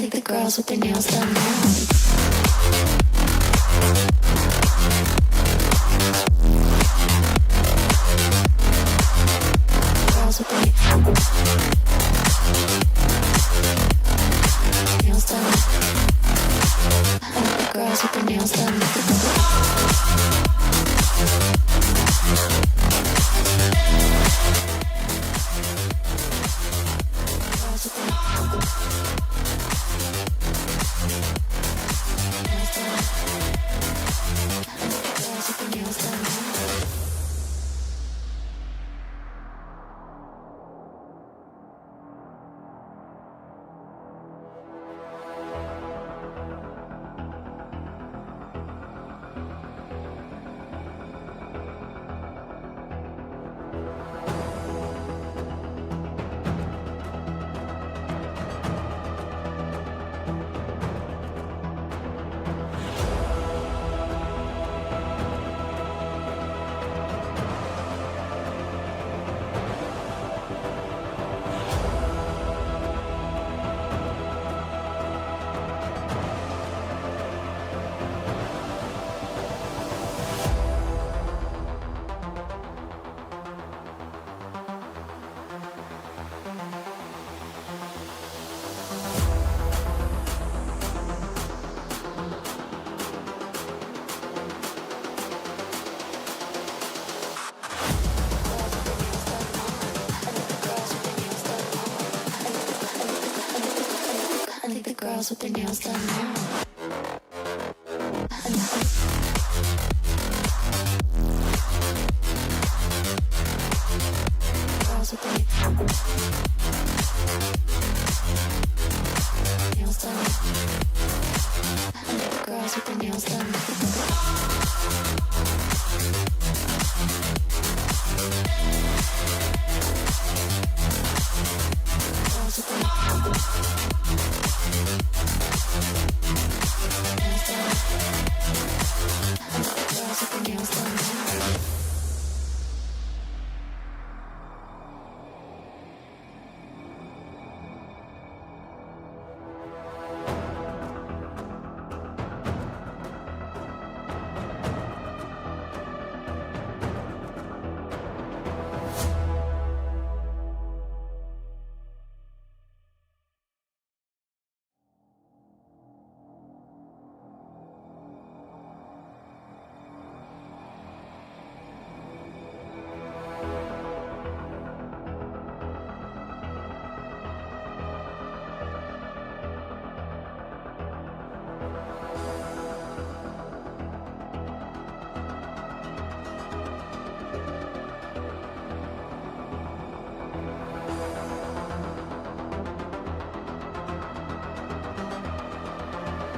think the girls with their nails done now. Girls with their nails done. I think the girls with their nails done. Girls with their nails done now. Girls with their nails done. Girls with their nails done.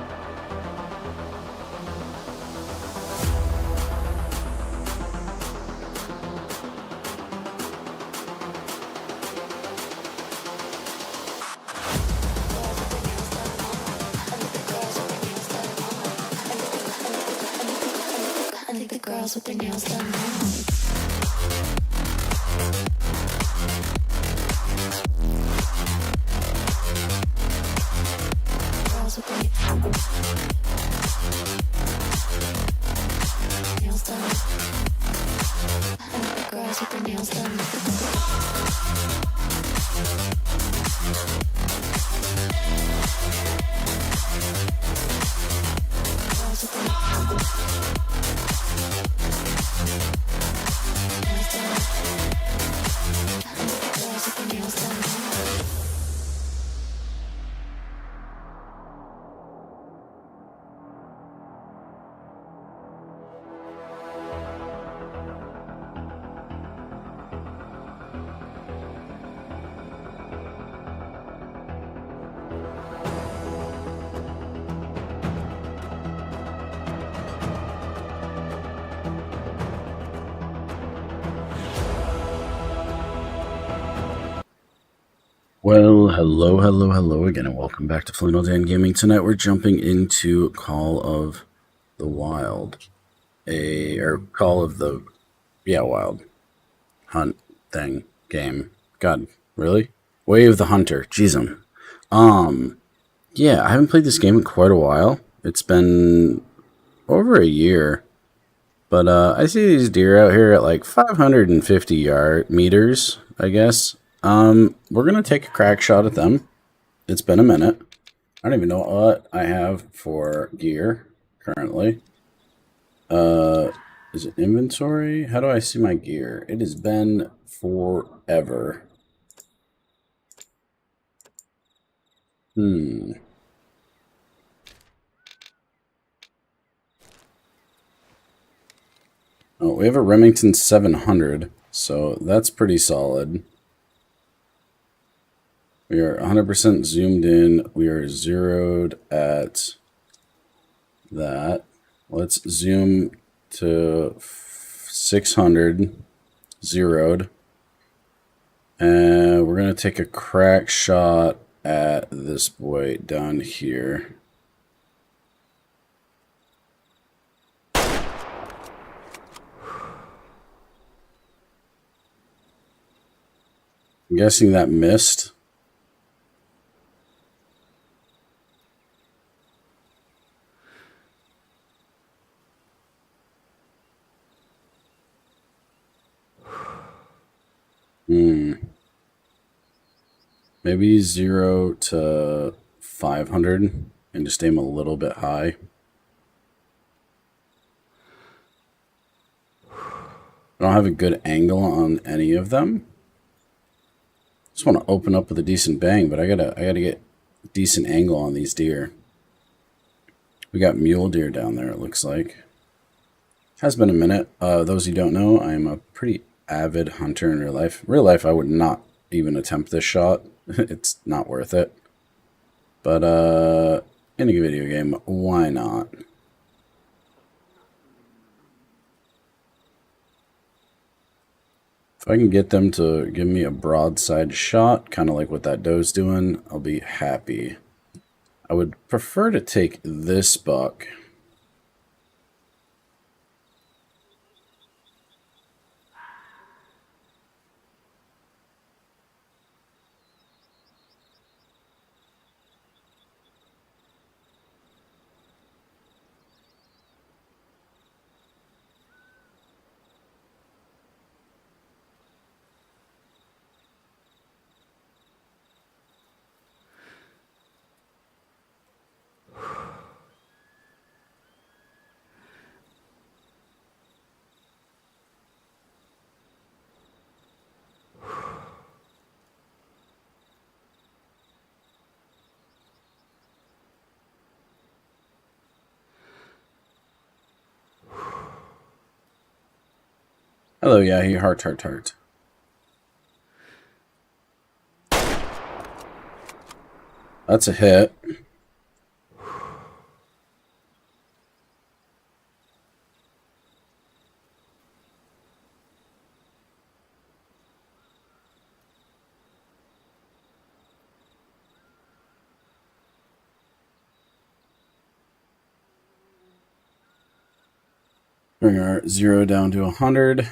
Girls with their girls with their nails done now. Girls with their nails done. Girls with their nails done. Well, hello again, and welcome back to Flannel Dan Gaming. Tonight we're jumping into Call of the Wild, Wild Hunt thing game. God, really? Way of the Hunter, jeez. Yeah, I haven't played this game in quite a while. It's been over a year. But I see these deer out here at like 550 meters, I guess. We're gonna take a crack shot at them. It's been a minute. I don't even know what I have for gear currently. Is it inventory? How do I see my gear? It has been forever. Hmm. Oh, we have a Remington 700, so that's pretty solid. We are 100% zoomed in. We are zeroed at that. Let's zoom to 600, zeroed. And we're going to take a crack shot at this boy down here. I'm guessing that missed. Maybe 0 to 500 and just aim a little bit high. I don't have a good angle on any of them. Just want to open up with a decent bang, but I gotta get a decent angle on these deer. We got mule deer down there, it looks like. Has been a minute. Those who don't know, I'm a pretty avid hunter in real life. Real life, I would not even attempt this shot. It's not worth it. But in a video game, why not? If I can get them to give me a broadside shot, kind of like what that doe's doing, I'll be happy. I would prefer to take this buck. Hello, Yahi. Heart, heart, heart. That's a hit. Bring our 0 down to 100.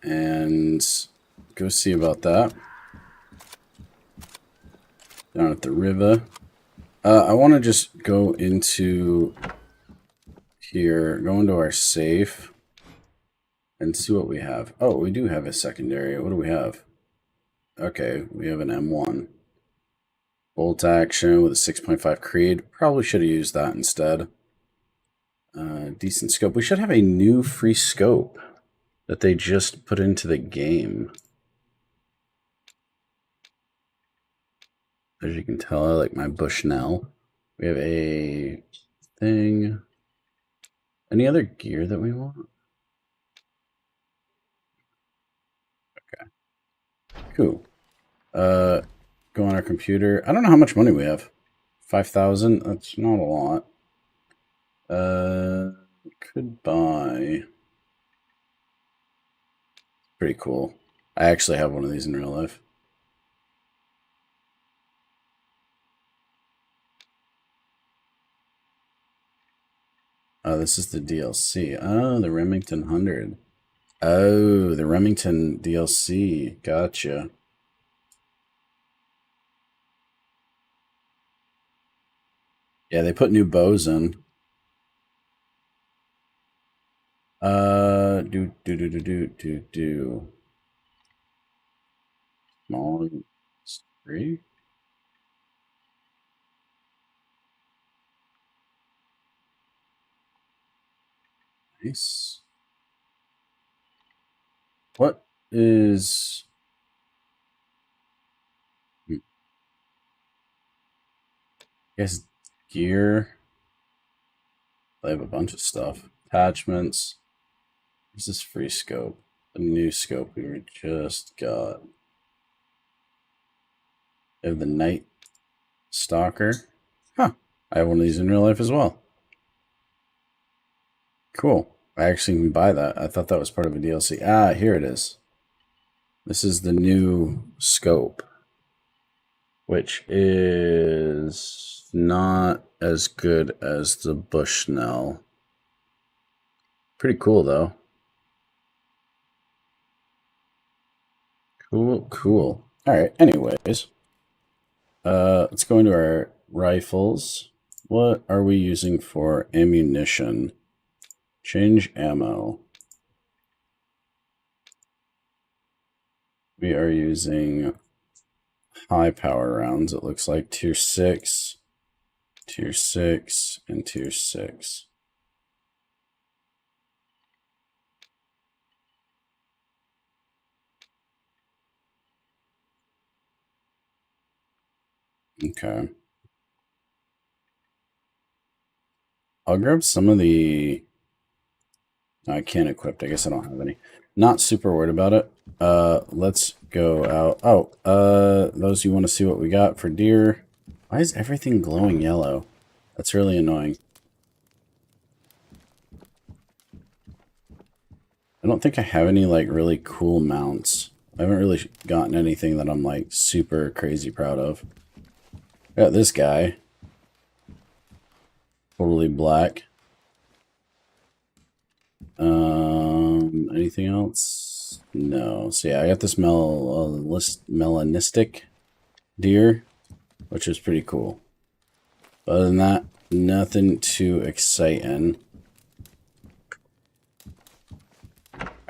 And go see about that. Down at the river. I want to just go into here, go into our safe, and see what we have. Oh, we do have a secondary. What do we have? Okay, we have an M1. Bolt action with a 6.5 Creed. Probably should have used that instead. Decent scope. We should have a new free scope that they just put into the game. As you can tell, I like my Bushnell. We have a thing. Any other gear that we want? Okay. Cool. Go on our computer. I don't know how much money we have. 5,000? That's not a lot. Could buy. Pretty cool. I actually have one of these in real life. Oh, this is the DLC. Oh, the Remington 100. Oh, the Remington DLC. Gotcha. Yeah, they put new bows in. Do. Small three. Nice. What is? I guess gear. They have a bunch of stuff. Attachments. Where's this free scope? The new scope we just got. They have the Night Stalker. Huh. I have one of these in real life as well. Cool. I actually can buy that. I thought that was part of a DLC. Ah, here it is. This is the new scope, which is not as good as the Bushnell. Pretty cool, though. Cool. All right, anyways. Let's go into our rifles. What are we using for ammunition? Change ammo. We are using high power rounds. It looks like tier 6, tier 6, and tier 6. Okay. I'll grab some of the... I can't equip. I guess I don't have any. Not super worried about it. Let's go out. Oh, those you want to see what we got for deer. Why is everything glowing yellow? That's really annoying. I don't think I have any like really cool mounts. I haven't really gotten anything that I'm like super crazy proud of. Got this guy. Totally black. Anything else? No. So yeah, I got this melanistic deer, which is pretty cool. But other than that, nothing too exciting.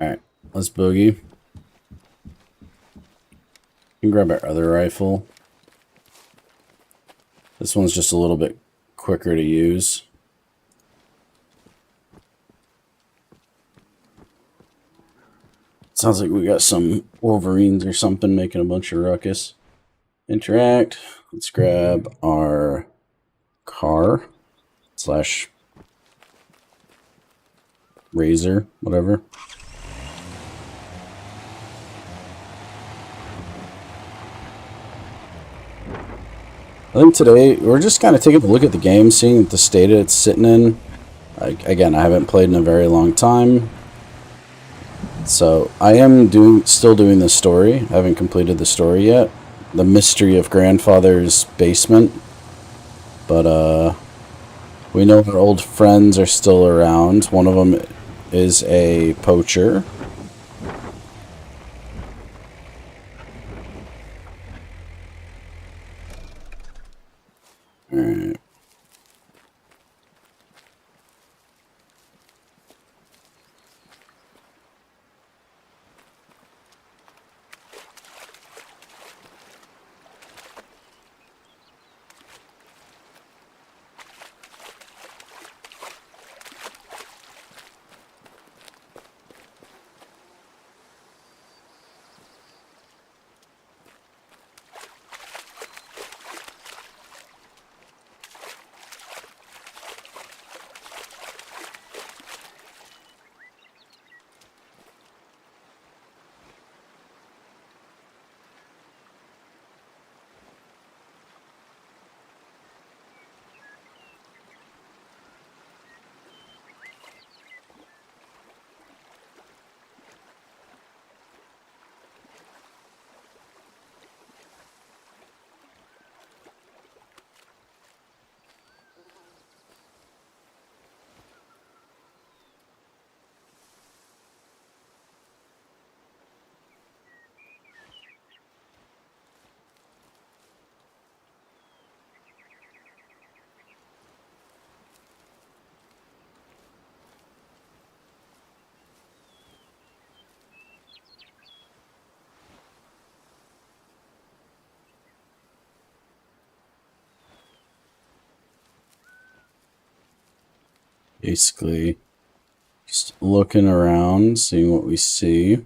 Alright, let's boogie. You can grab our other rifle. This one's just a little bit quicker to use. Sounds like we got some wolverines or something making a bunch of ruckus. Interact. Let's grab our car slash razor, whatever. I think today we're just kind of taking a look at the game, seeing the state it's sitting in. Again, I haven't played in a very long time. So I am still doing the story. I haven't completed the story yet. The mystery of grandfather's basement. But we know our old friends are still around. One of them is a poacher. Alright. Basically, just looking around, seeing what we see.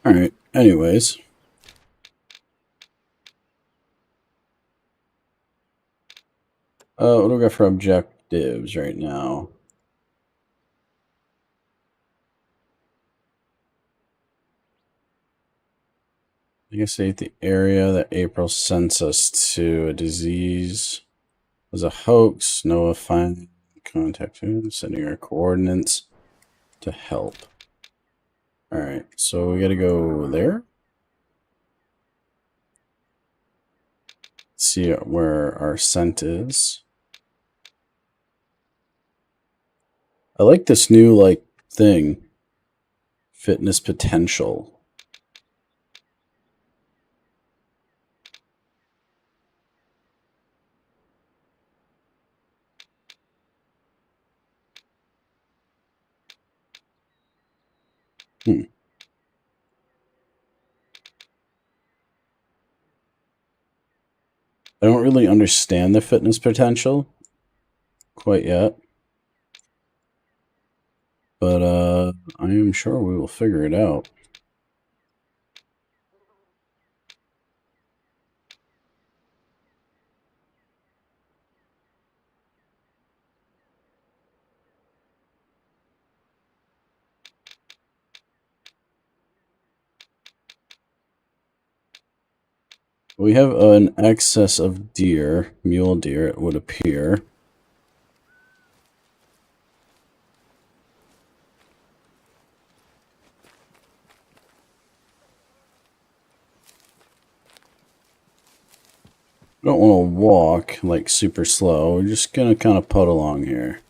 All right. Anyways. What do we got for objectives right now? Investigate the area that April sends us to. A disease was a hoax. Noah find contact him, sending our coordinates to help. All right, so we got to go there. See where our scent is. I like this new thing. Fitness potential. I don't really understand the fitness potential quite yet. But I am sure we will figure it out. We have an excess of deer, mule deer, it would appear. We don't want to walk like super slow. We're just going to kind of putt along here.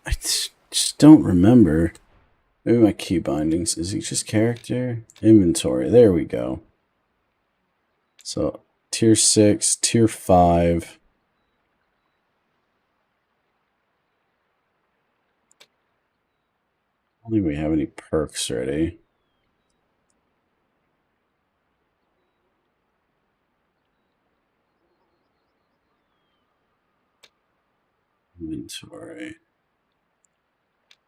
I just don't remember. Maybe my key bindings. Is he just character? Inventory. There we go. So tier 6, tier 5. I don't think we have any perks ready. Inventory.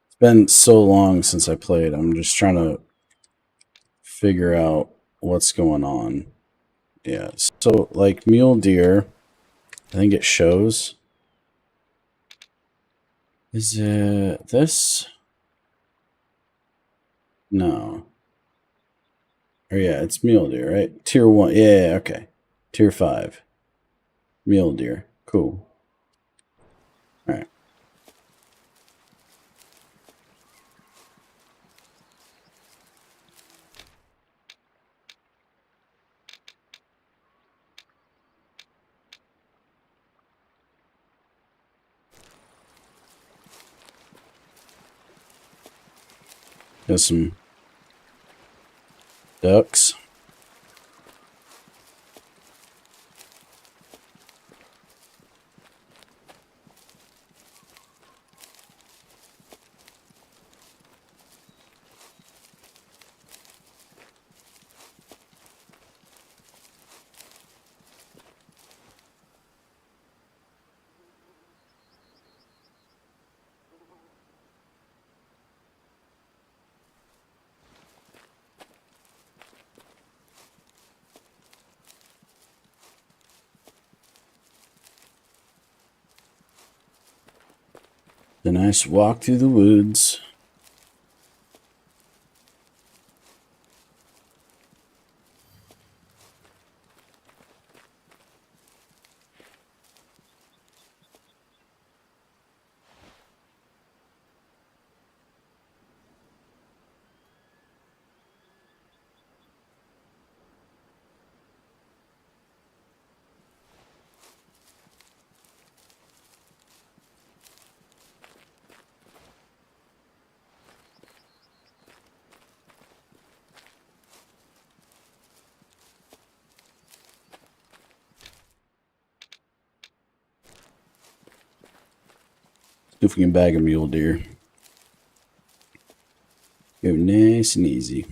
It's been so long since I played. I'm just trying to figure out what's going on. Yeah. So like mule deer, I think it shows. Is it this? No. Oh yeah, it's mule deer, right? Tier 1. Yeah, okay. Tier 5. Mule deer. Cool. All right. Got some ducks. The nice walk through the woods. See if we can bag a mule deer. Go nice and easy.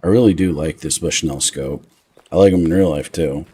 I really do like this Bushnell scope. I like them in real life too.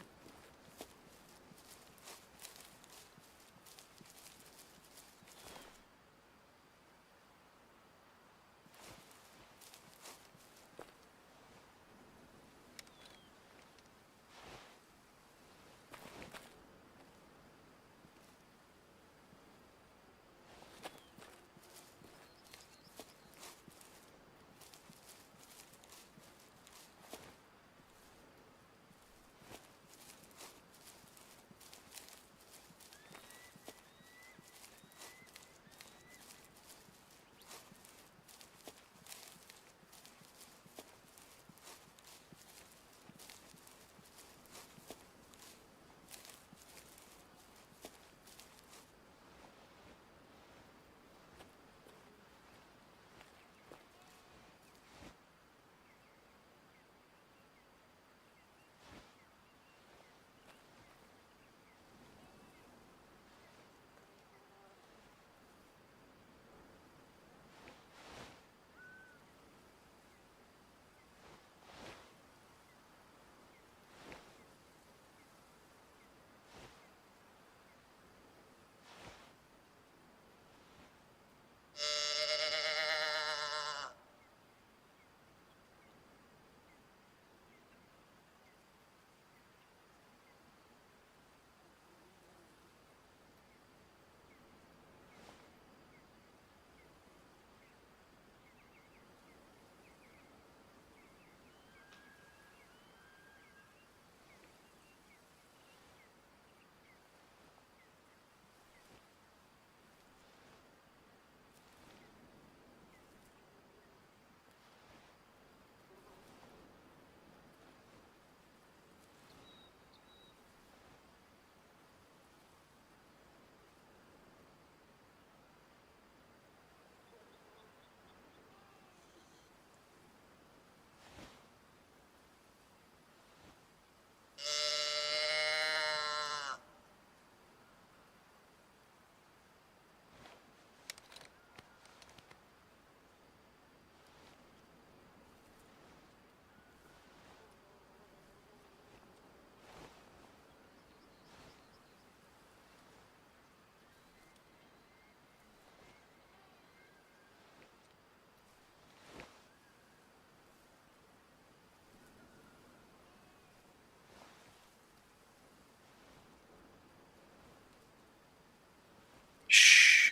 Shh.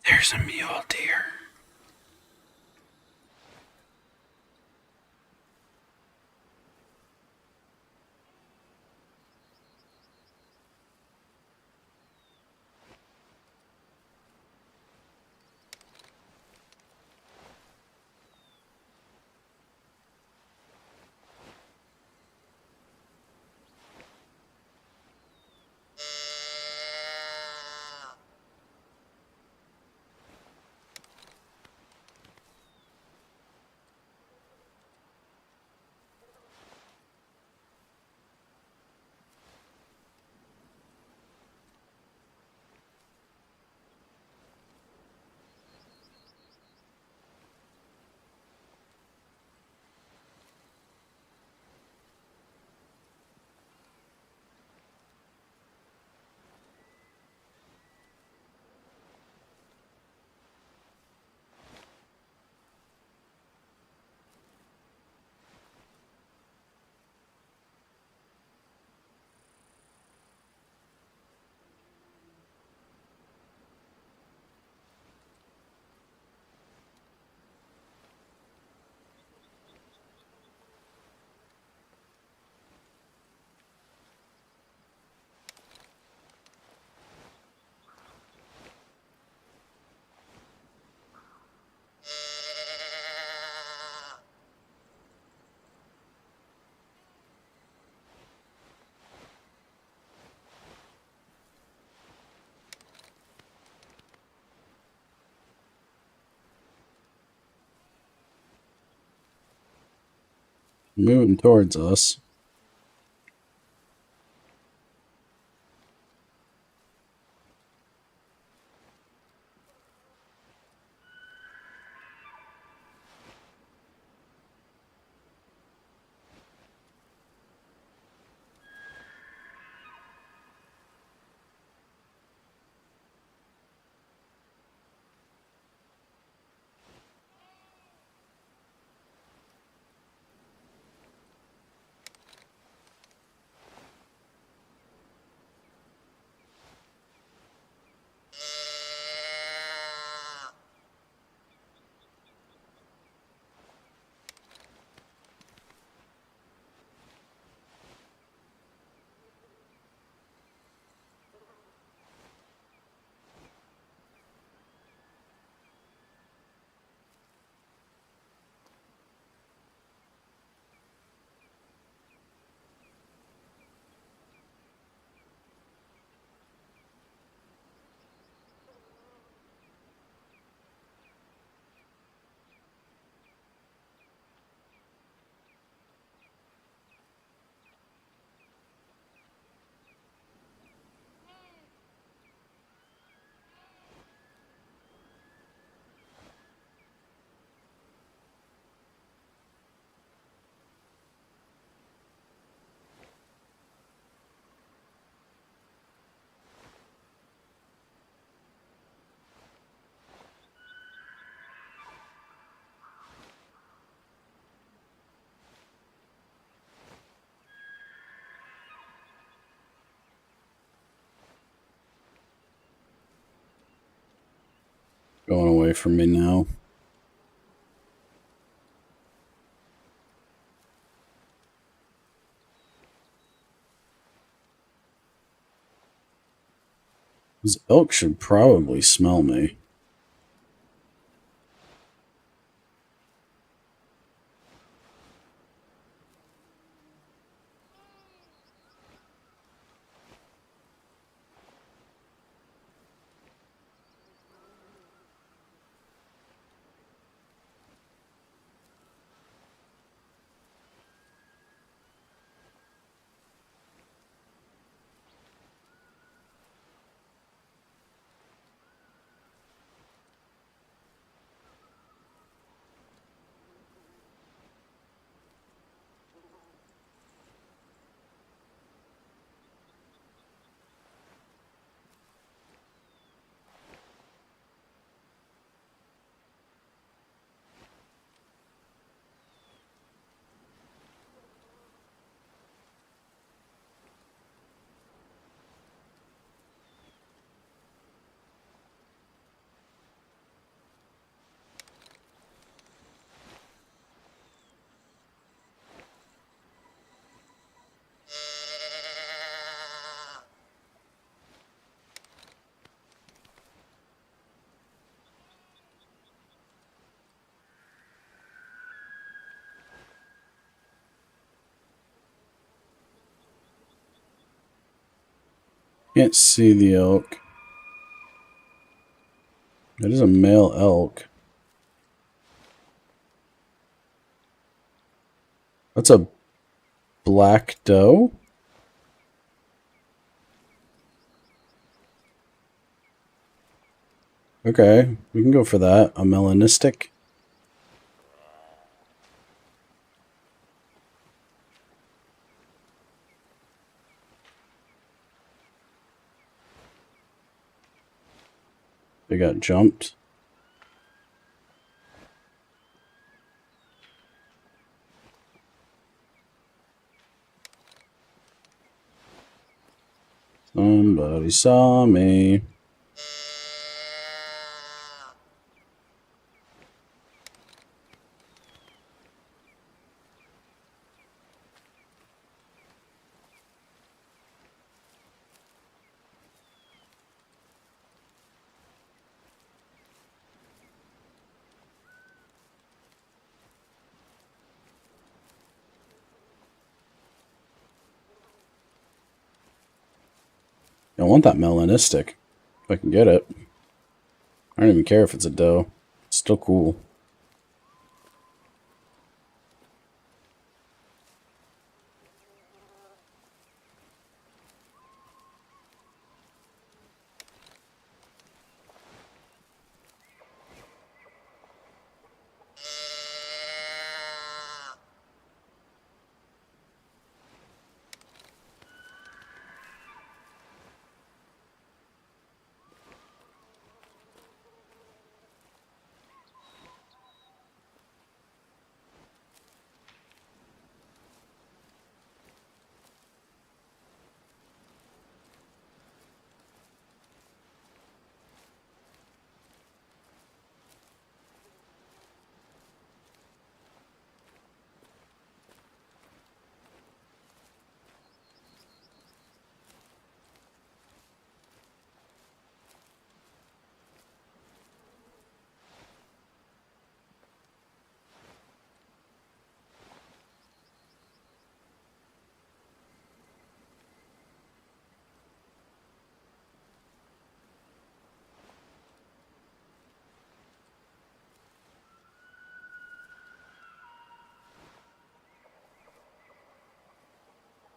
There's a mule deer. Moving towards us. Going away from me now. This elk should probably smell me. Can't see the elk. That is a male elk. That's a black doe? Okay, we can go for that. A melanistic. They got jumped. Somebody saw me. I want that melanistic. If I can get it. I don't even care if it's a doe. It's still cool.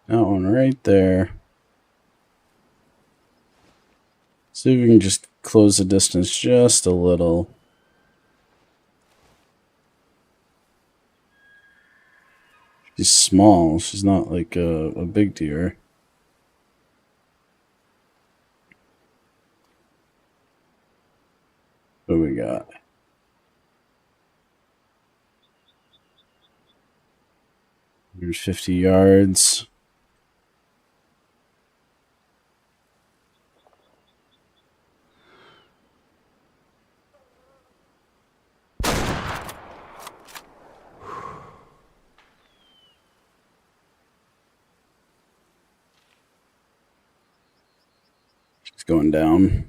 That one right there. See if we can just close the distance just a little. She's small. She's not like a big deer. What do we got? Here's 50 yards. She's going down.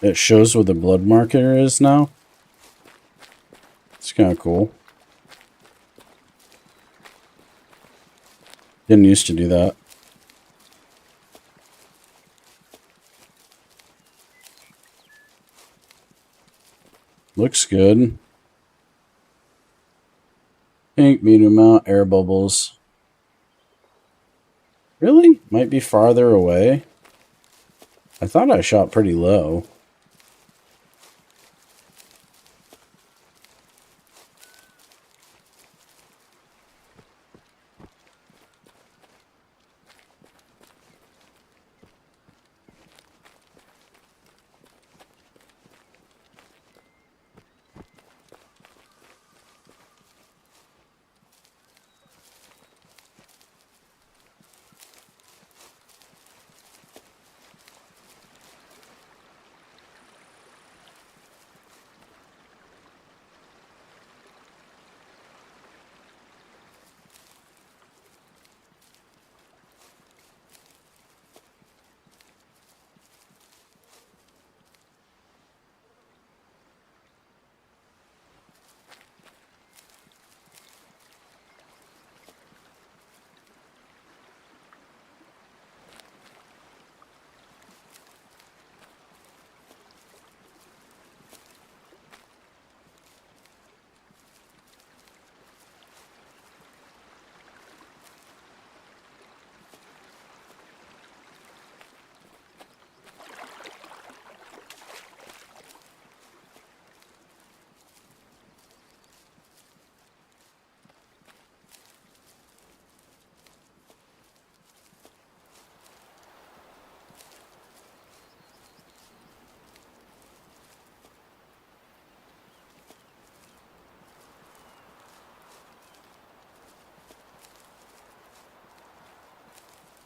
It shows where the blood marker is now. It's kind of cool. Didn't used to do that. Looks good. Pink, medium amount, air bubbles. Really? Might be farther away. I thought I shot pretty low.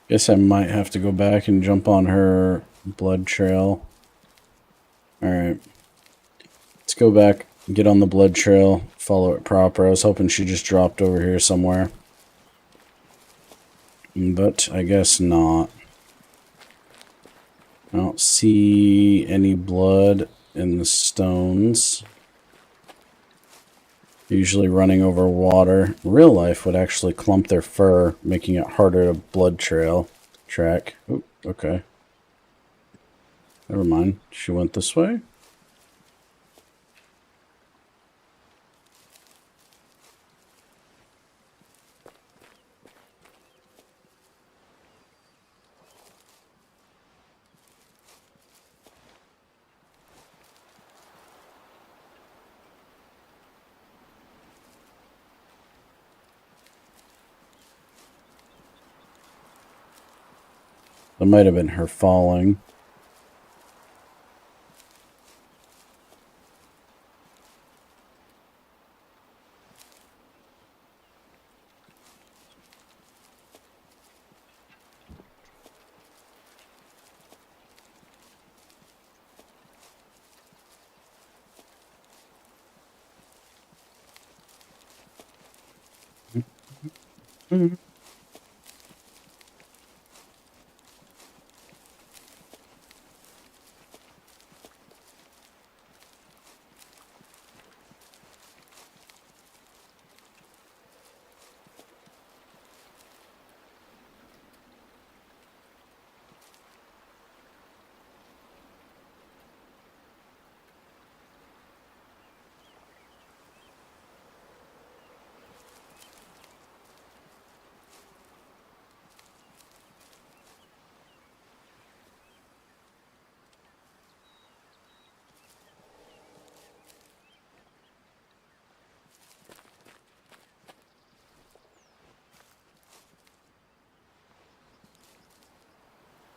Guess I might have to go back and jump on her blood trail. Alright. Let's go back, get on the blood trail, follow it proper. I was hoping she just dropped over here somewhere. But I guess not. I don't see any blood in the stones. Usually running over water. Real life would actually clump their fur, making it harder to blood track. Oop, okay. Never mind. She went this way? That might have been her falling.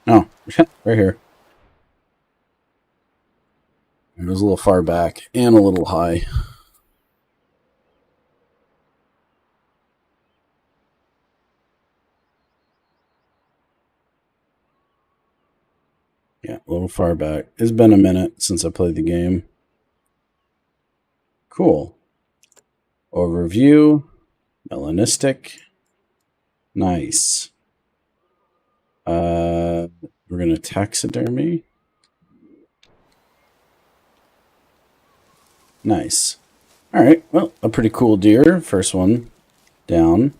Oh, right here. It was a little far back and a little high. Yeah, a little far back. It's been a minute since I played the game. Cool. Overview. Melanistic. Nice. We're going to taxidermy. Nice. All right. Well, a pretty cool deer. First one down.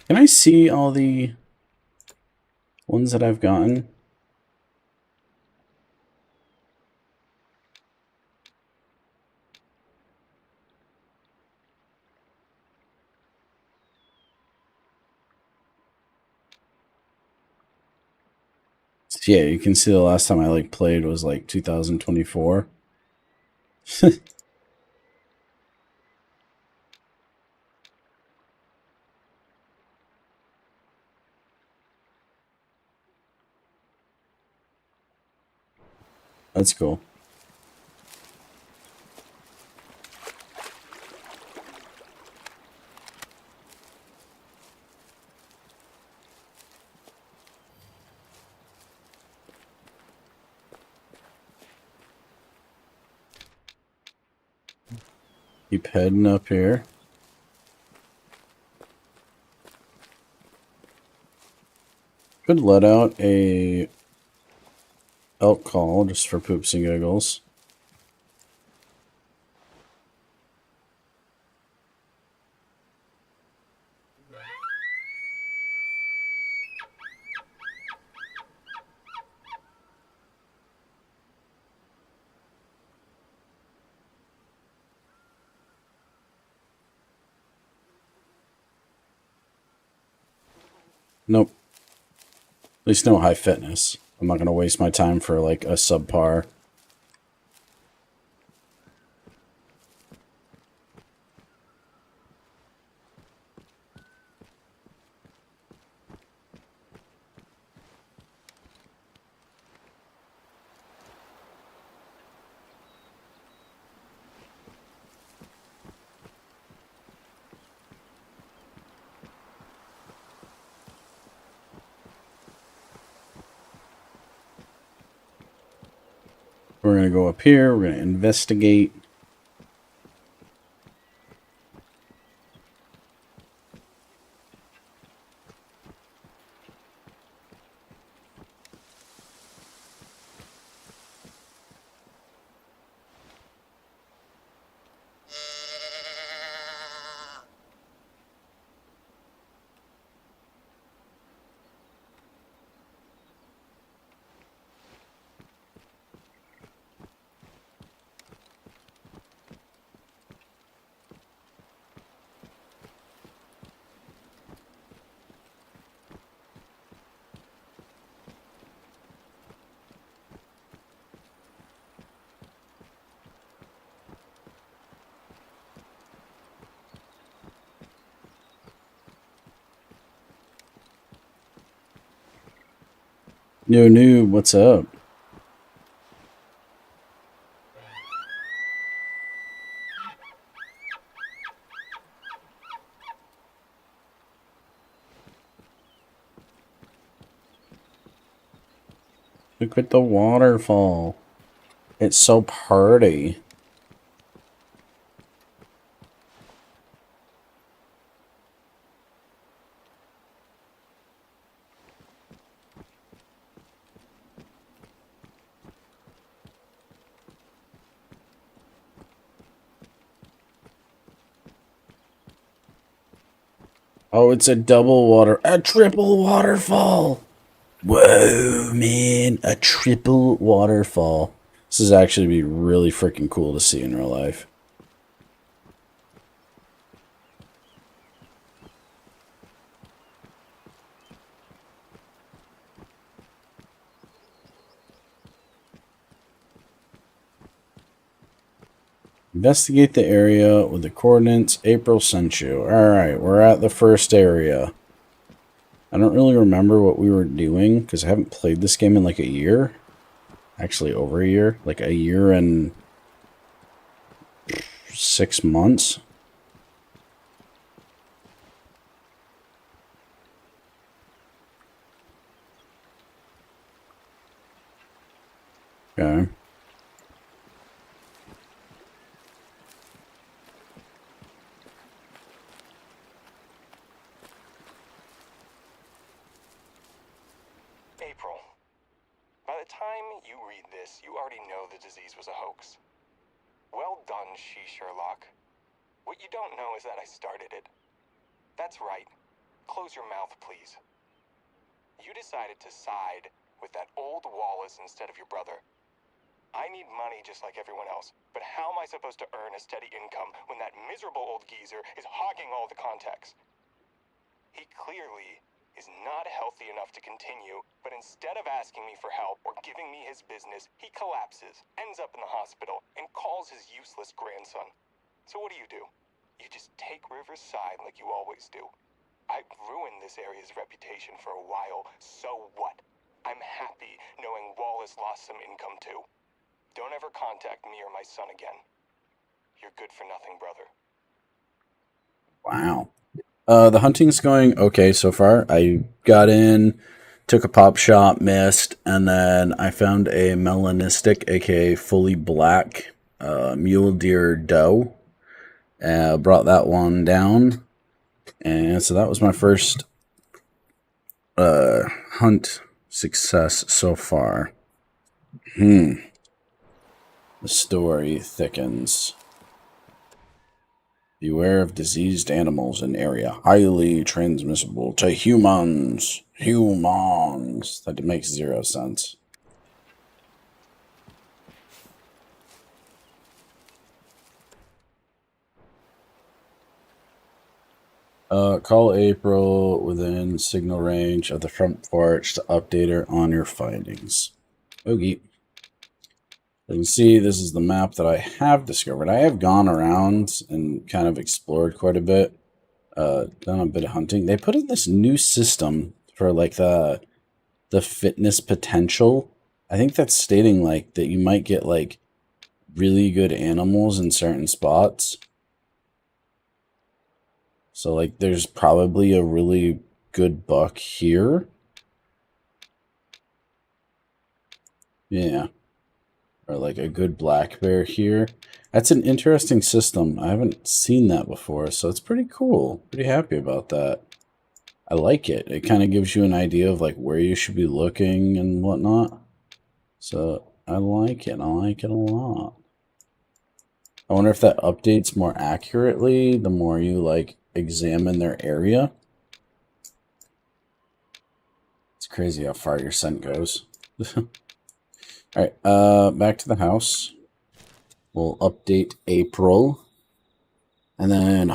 Can I see all the ones that I've gotten? Yeah, you can see the last time I played was 2024. That's cool. Keep heading up here. Could let out a elk call just for poops and giggles. Nope. At least no high fitness. I'm not going to waste my time for a subpar. We're going to go up here. We're going to investigate. Yo, noob, what's up? Look at the waterfall. It's so pretty. Oh, it's a triple waterfall. Whoa, man, a triple waterfall. This is actually be really freaking cool to see in real life. Investigate the area with the coordinates April sent you. Alright, we're at the first area. I don't really remember what we were doing because I haven't played this game in like a year. Actually, over a year. Like a year and 6 months. Okay. April. By the time you read this, you already know the disease was a hoax. Well done, Sherlock. What you don't know is that I started it. That's right. Close your mouth, please. You decided to side with that old Wallace instead of your brother. I need money just like everyone else, but how am I supposed to earn a steady income when that miserable old geezer is hogging all the contacts? He clearly is not healthy enough to continue, but instead of asking me for help or giving me his business, he collapses, ends up in the hospital, and calls his useless grandson. So what do? You just take River's side like you always do. I've ruined this area's reputation for a while, so what? I'm happy knowing Wallace lost some income too. Don't ever contact me or my son again. You're good for nothing, brother. Wow. The hunting's going okay so far. I got in, took a pop shot, missed, and then I found a melanistic, aka fully black, mule deer doe. Brought that one down, and so that was my first hunt success so far. The story thickens. Beware of diseased animals in area highly transmissible to humans. Humans. That makes 0 sense. Call April within signal range of the front porch to update her on your findings. Okay. You can see this is the map that I have discovered. I have gone around and kind of explored quite a bit. Done a bit of hunting. They put in this new system for like the fitness potential. I think that's stating like that you might get like really good animals in certain spots. So like there's probably a really good buck here. Yeah. Or like a good black bear here. That's an interesting system. I haven't seen that before, so it's pretty cool. Pretty happy about that. I like it. It kind of gives you an idea of like where you should be looking and whatnot. So I like it. I like it a lot. I wonder if that updates more accurately the more you like examine their area. It's crazy how far your scent goes. Alright, back to the house. We'll update April. And then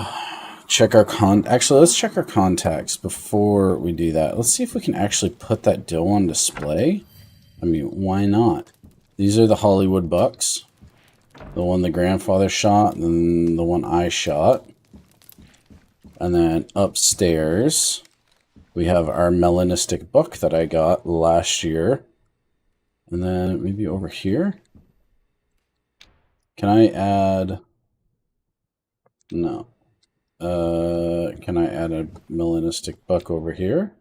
check our actually, let's check our contacts before we do that. Let's see if we can actually put that doe on display. I mean, why not? These are the Hollywood bucks. The one the grandfather shot, and then the one I shot. And then upstairs, we have our melanistic buck that I got last year. And then maybe over here. Can I add... No. Can I add a melanistic buck over here?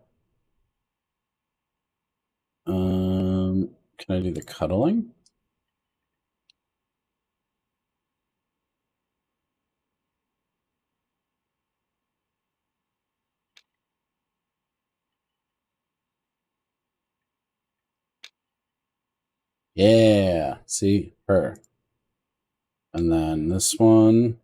Can I do the cuddling? Yeah, see her. And then this one.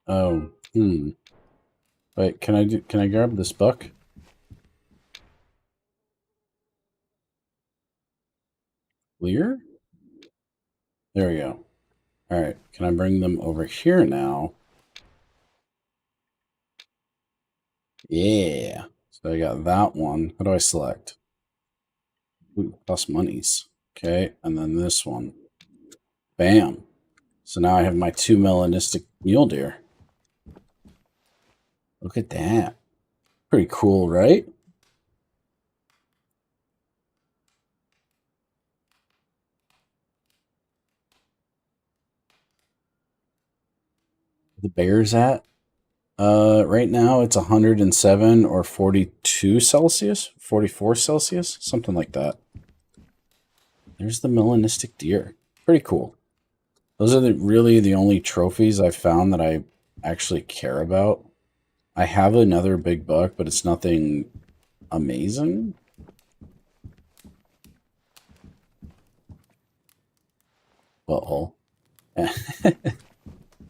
Oh, Wait, can I grab this buck? Clear? There we go. Alright, can I bring them over here now? Yeah. So I got that one. How do I select? Ooh, plus monies. Okay, and then this one. Bam. So now I have my 2 melanistic mule deer. Look at that. Pretty cool, right? The bear's at? Right now it's 107 or 42 Celsius, 44 Celsius, something like that. There's the melanistic deer. Pretty cool. Those are really the only trophies I've found that I actually care about. I have another big buck, but it's nothing amazing. Uh-oh.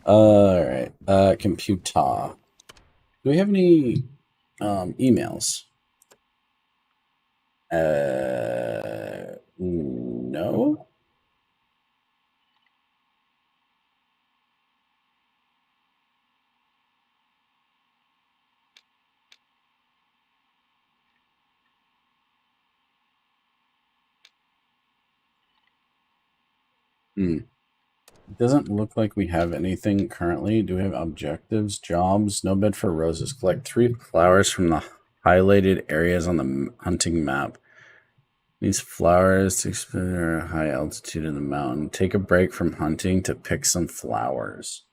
All right. Computer. Do we have any emails? No. It doesn't look like we have anything currently. Do we have objectives, jobs? No bed for roses. Collect 3 flowers from the highlighted areas on the hunting map. These flowers to explore a high altitude in the mountain. Take a break from hunting to pick some flowers.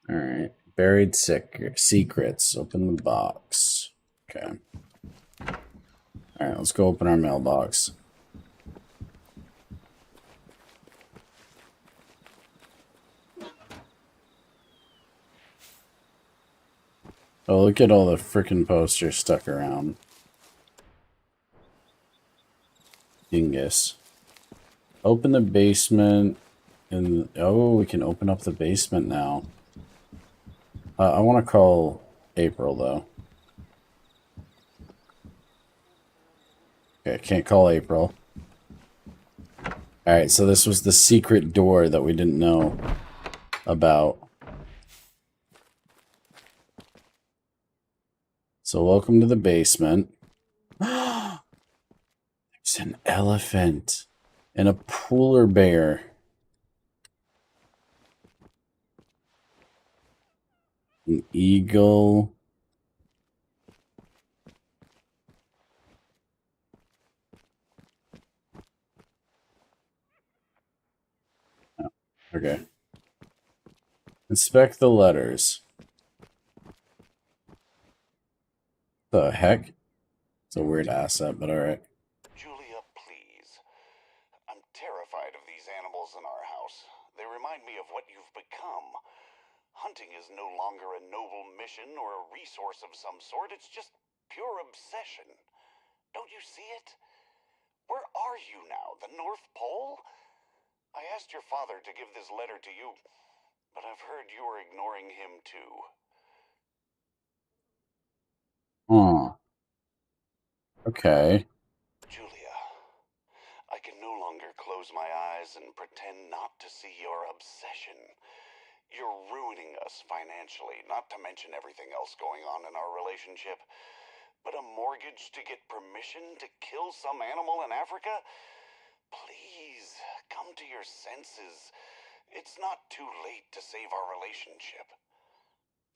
All right. Buried secrets. Open the box. Okay. All right, let's go open our mailbox. Oh, look at all the freaking posters stuck around. Dingus. Open the basement. And oh, we can open up the basement now. I want to call April, though. Okay, can't call April. Alright, so this was the secret door that we didn't know about. So welcome to the basement. There's an elephant and a polar bear. An eagle. Oh, okay. Inspect the letters. The heck? It's a weird asset, but alright. Julia, please. I'm terrified of these animals in our house. They remind me of what you've become. Hunting is no longer a noble mission or a resource of some sort. It's just pure obsession. Don't you see it? Where are you now? The North Pole? I asked your father to give this letter to you, but I've heard you're ignoring him too. Okay. Julia, I can no longer close my eyes and pretend not to see your obsession. You're ruining us financially, not to mention everything else going on in our relationship. But a mortgage to get permission to kill some animal in Africa? Please, come to your senses. It's not too late to save our relationship.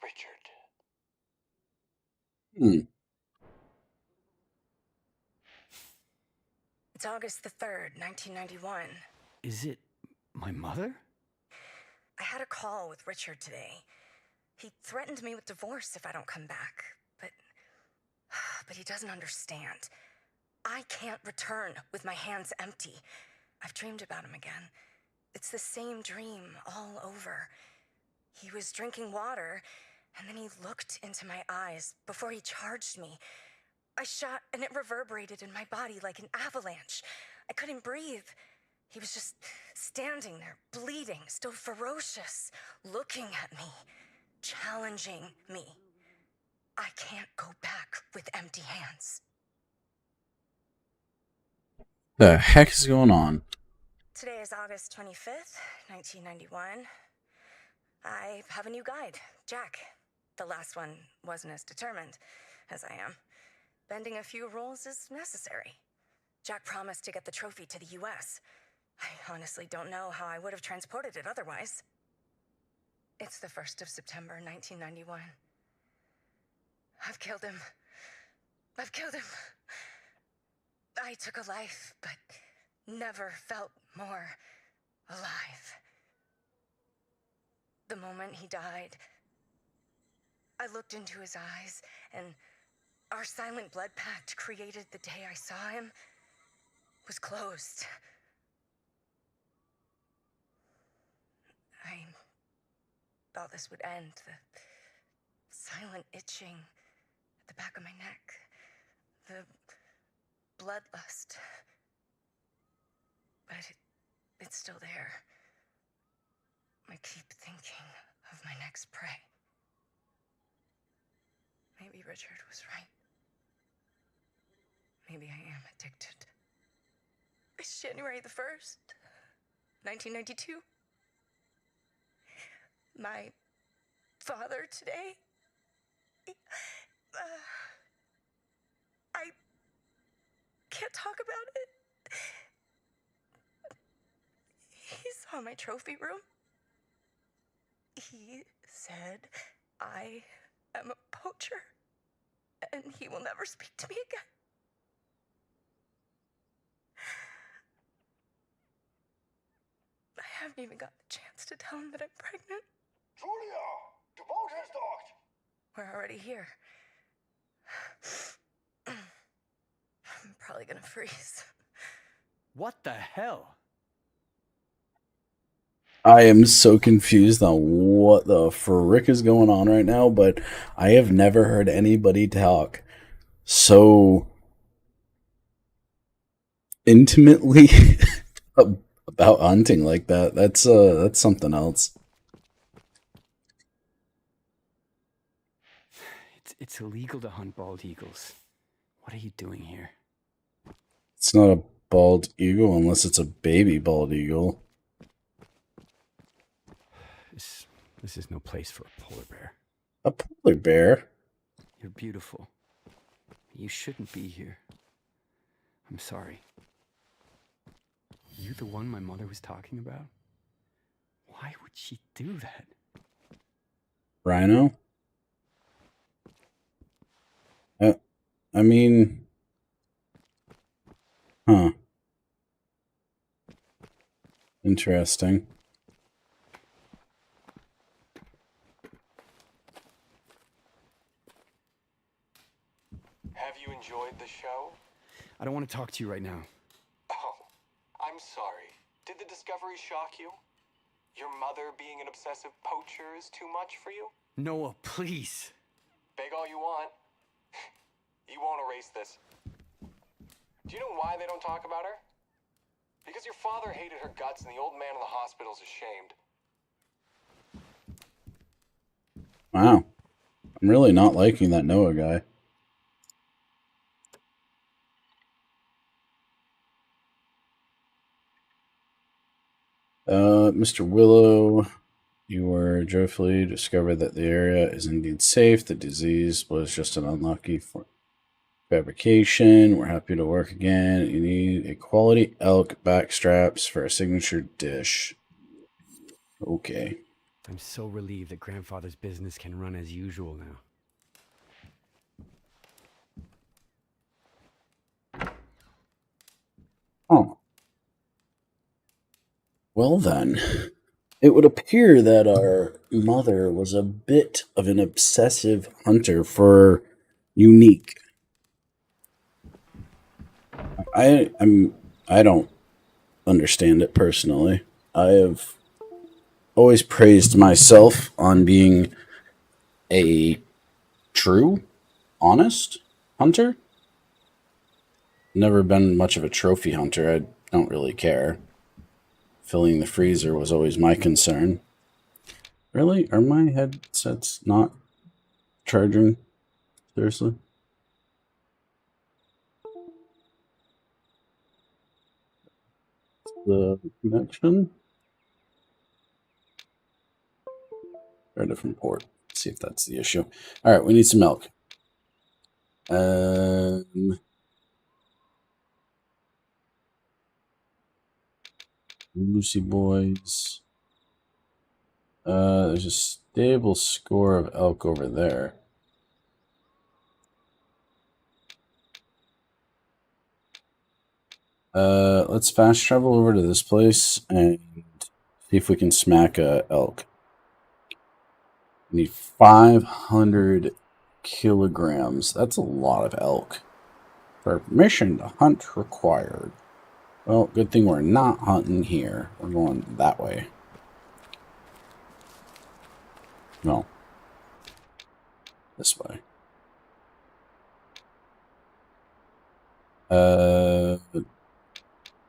Richard. It's August the 3rd, 1991. Is it my mother? I had a call with Richard today. He threatened me with divorce if I don't come back, but he doesn't understand. I can't return with my hands empty. I've dreamed about him again. It's the same dream all over. He was drinking water, and then he looked into my eyes before he charged me. I shot, and it reverberated in my body like an avalanche. I couldn't breathe. He was just standing there, bleeding, still ferocious, looking at me, challenging me. I can't go back with empty hands. The heck is going on? Today is August 25th, 1991. I have a new guide, Jack. The last one wasn't as determined as I am. Bending a few rules is necessary. Jack promised to get the trophy to the U.S. I honestly don't know how I would have transported it otherwise. It's the 1st of September, 1991. I've killed him. I've killed him. I took a life, but never felt more alive. The moment he died, I looked into his eyes, and our silent blood pact created the day I saw him was closed. I thought this would end, the silent itching at the back of my neck, the bloodlust. But it's still there. I keep thinking of my next prey. Maybe Richard was right. Maybe I am addicted. It's January the 1st, 1992. My father today, I can't talk about it. He saw my trophy room. He said I am a poacher, and he will never speak to me again. I haven't even got the chance to tell him that I'm pregnant. Julia, the boat has docked. We're already here. I'm probably gonna freeze. What the hell? I am so confused on what the frick is going on right now, but I have never heard anybody talk so intimately about hunting like that. That's something else. It's illegal to hunt bald eagles. What are you doing here? It's not a bald eagle unless it's a baby bald eagle. This is no place for a polar bear. A polar bear? You're beautiful. You shouldn't be here. I'm sorry. You the one my mother was talking about? Why would she do that? Rhino? I mean... Huh. Interesting. Have you enjoyed the show? I don't want to talk to you right now. Oh, I'm sorry. Did the discovery shock you? Your mother being an obsessive poacher is too much for you? Noah, please. Beg all you want. You won't erase this. Do you know why they don't talk about her? Because your father hated her guts and the old man in the hospital's ashamed. Wow. I'm really not liking that Noah guy. Mr. Willow, you were joyfully discovered that the area is indeed safe. The disease was just an unlucky fabrication. We're happy to work again. You need a quality elk backstraps for a signature dish. Okay. I'm so relieved that grandfather's business can run as usual now. Oh. Well then, it would appear that our mother was a bit of an obsessive hunter for unique. I don't understand it personally. I have always praised myself on being a true, honest hunter. Never been much of a trophy hunter. I don't really care. Filling the freezer was always my concern. Really? Are my headsets not charging? Seriously? The connection? Or a different port. Let's see if that's the issue. Alright, we need some milk. Lucy Boys. There's a stable score of elk over there. Let's fast travel over to this place and see if we can smack a elk. We need 500 kilograms. That's a lot of elk. Permission to hunt required. Well, good thing we're not hunting here. We're going that way. No. This way.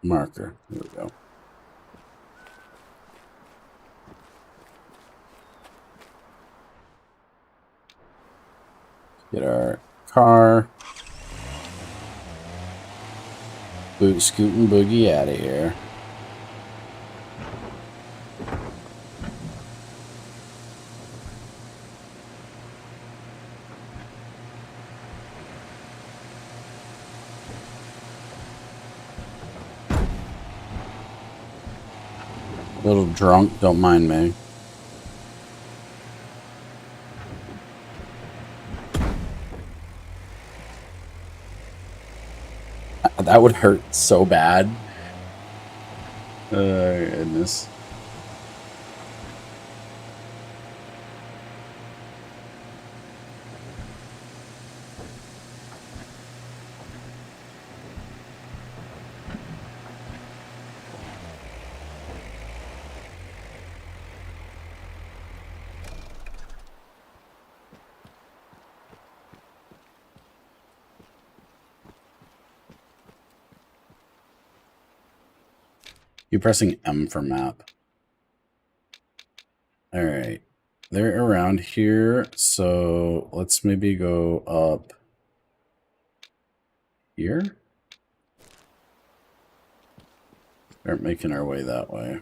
Marker. Here we go. Get our car. Scoot and boogie out of here. A little drunk, don't mind me. That would hurt so bad. Oh, goodness. You're pressing M for map. Alright. They're around here, so let's maybe go up here. Start making our way that way.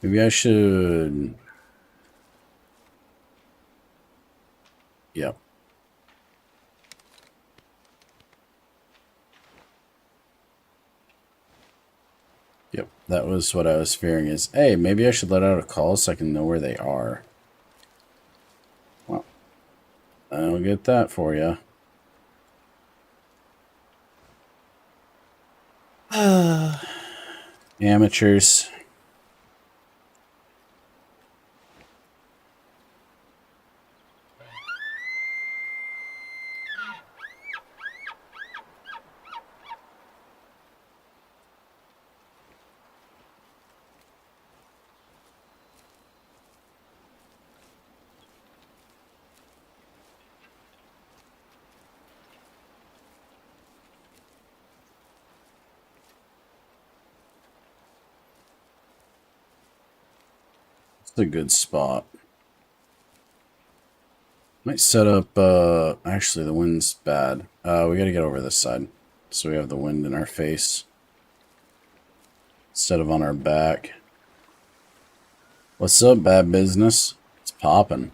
Maybe I should... Yep. Yep, that was what I was fearing is, hey, maybe I should let out a call so I can know where they are. Well, I'll get that for you. Amateurs. It's a good spot. Might set up, actually the wind's bad. We gotta get over this side. So we have the wind in our face. Instead of on our back. What's up, bad business? It's popping.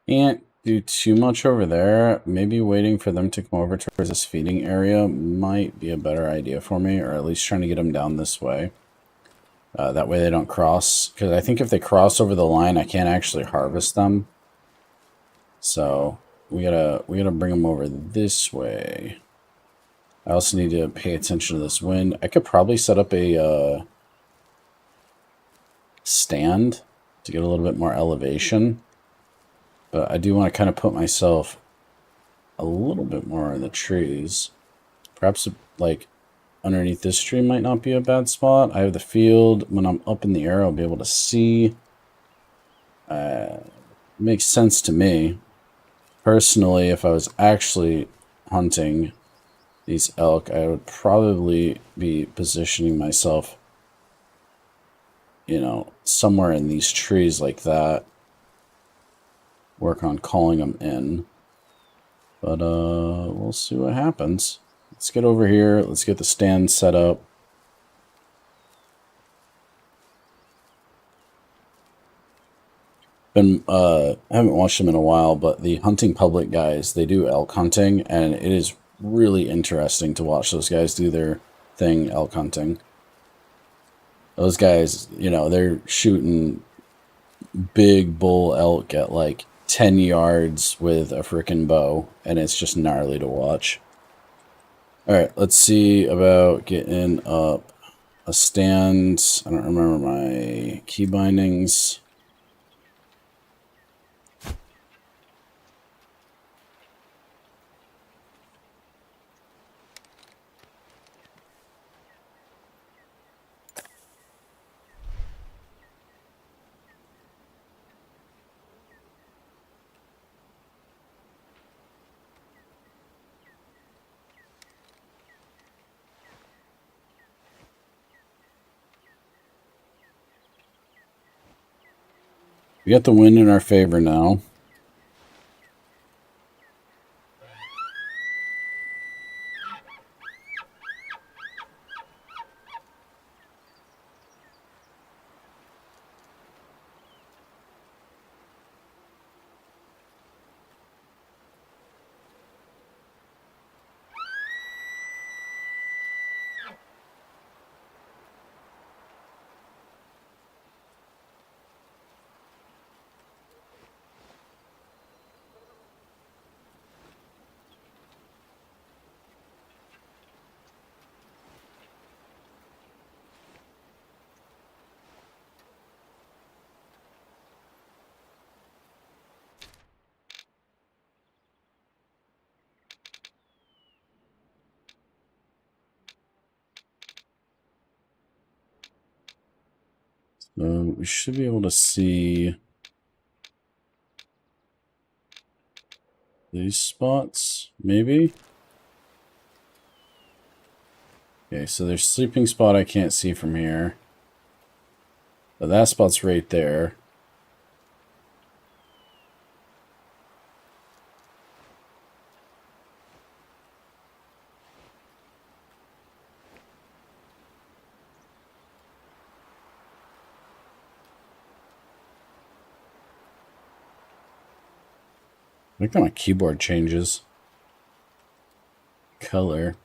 Can't do too much over there. Maybe waiting for them to come over towards this feeding area might be a better idea for me, or at least trying to get them down this way. That way they don't cross, because I think if they cross over the line, I can't actually harvest them. So we gotta bring them over this way. I also need to pay attention to this wind. I could probably set up a stand to get a little bit more elevation. But I do want to kind of put myself a little bit more in the trees. Perhaps like underneath this tree might not be a bad spot. I have the field. When I'm up in the air, I'll be able to see. Makes sense to me. Personally, if I was actually hunting these elk, I would probably be positioning myself, you know, somewhere in these trees like that. Work on calling them in. But we'll see what happens. Let's get over here. Let's get the stand set up. I haven't watched them in a while, but the Hunting Public guys, they do elk hunting, and it is really interesting to watch those guys do their thing elk hunting. Those guys, you know, they're shooting big bull elk at like 10 yards with a freaking bow, and it's just gnarly to watch. Alright, let's see about getting up a stand. I don't remember my key bindings. We got the wind in our favor now. We should be able to see these spots, maybe? Okay, so there's sleeping spot I can't see from here. But that spot's right there. I think my keyboard changes color.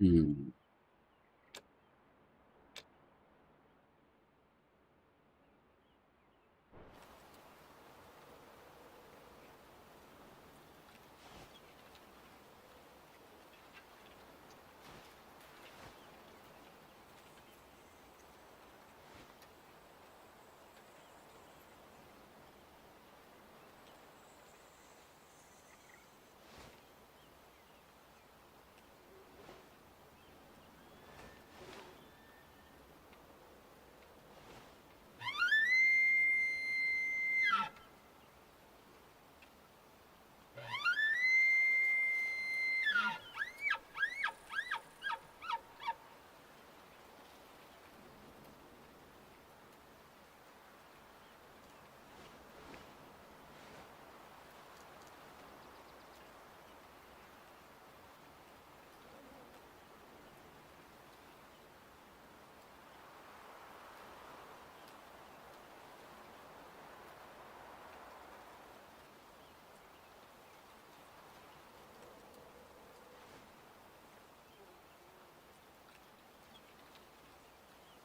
Hmm.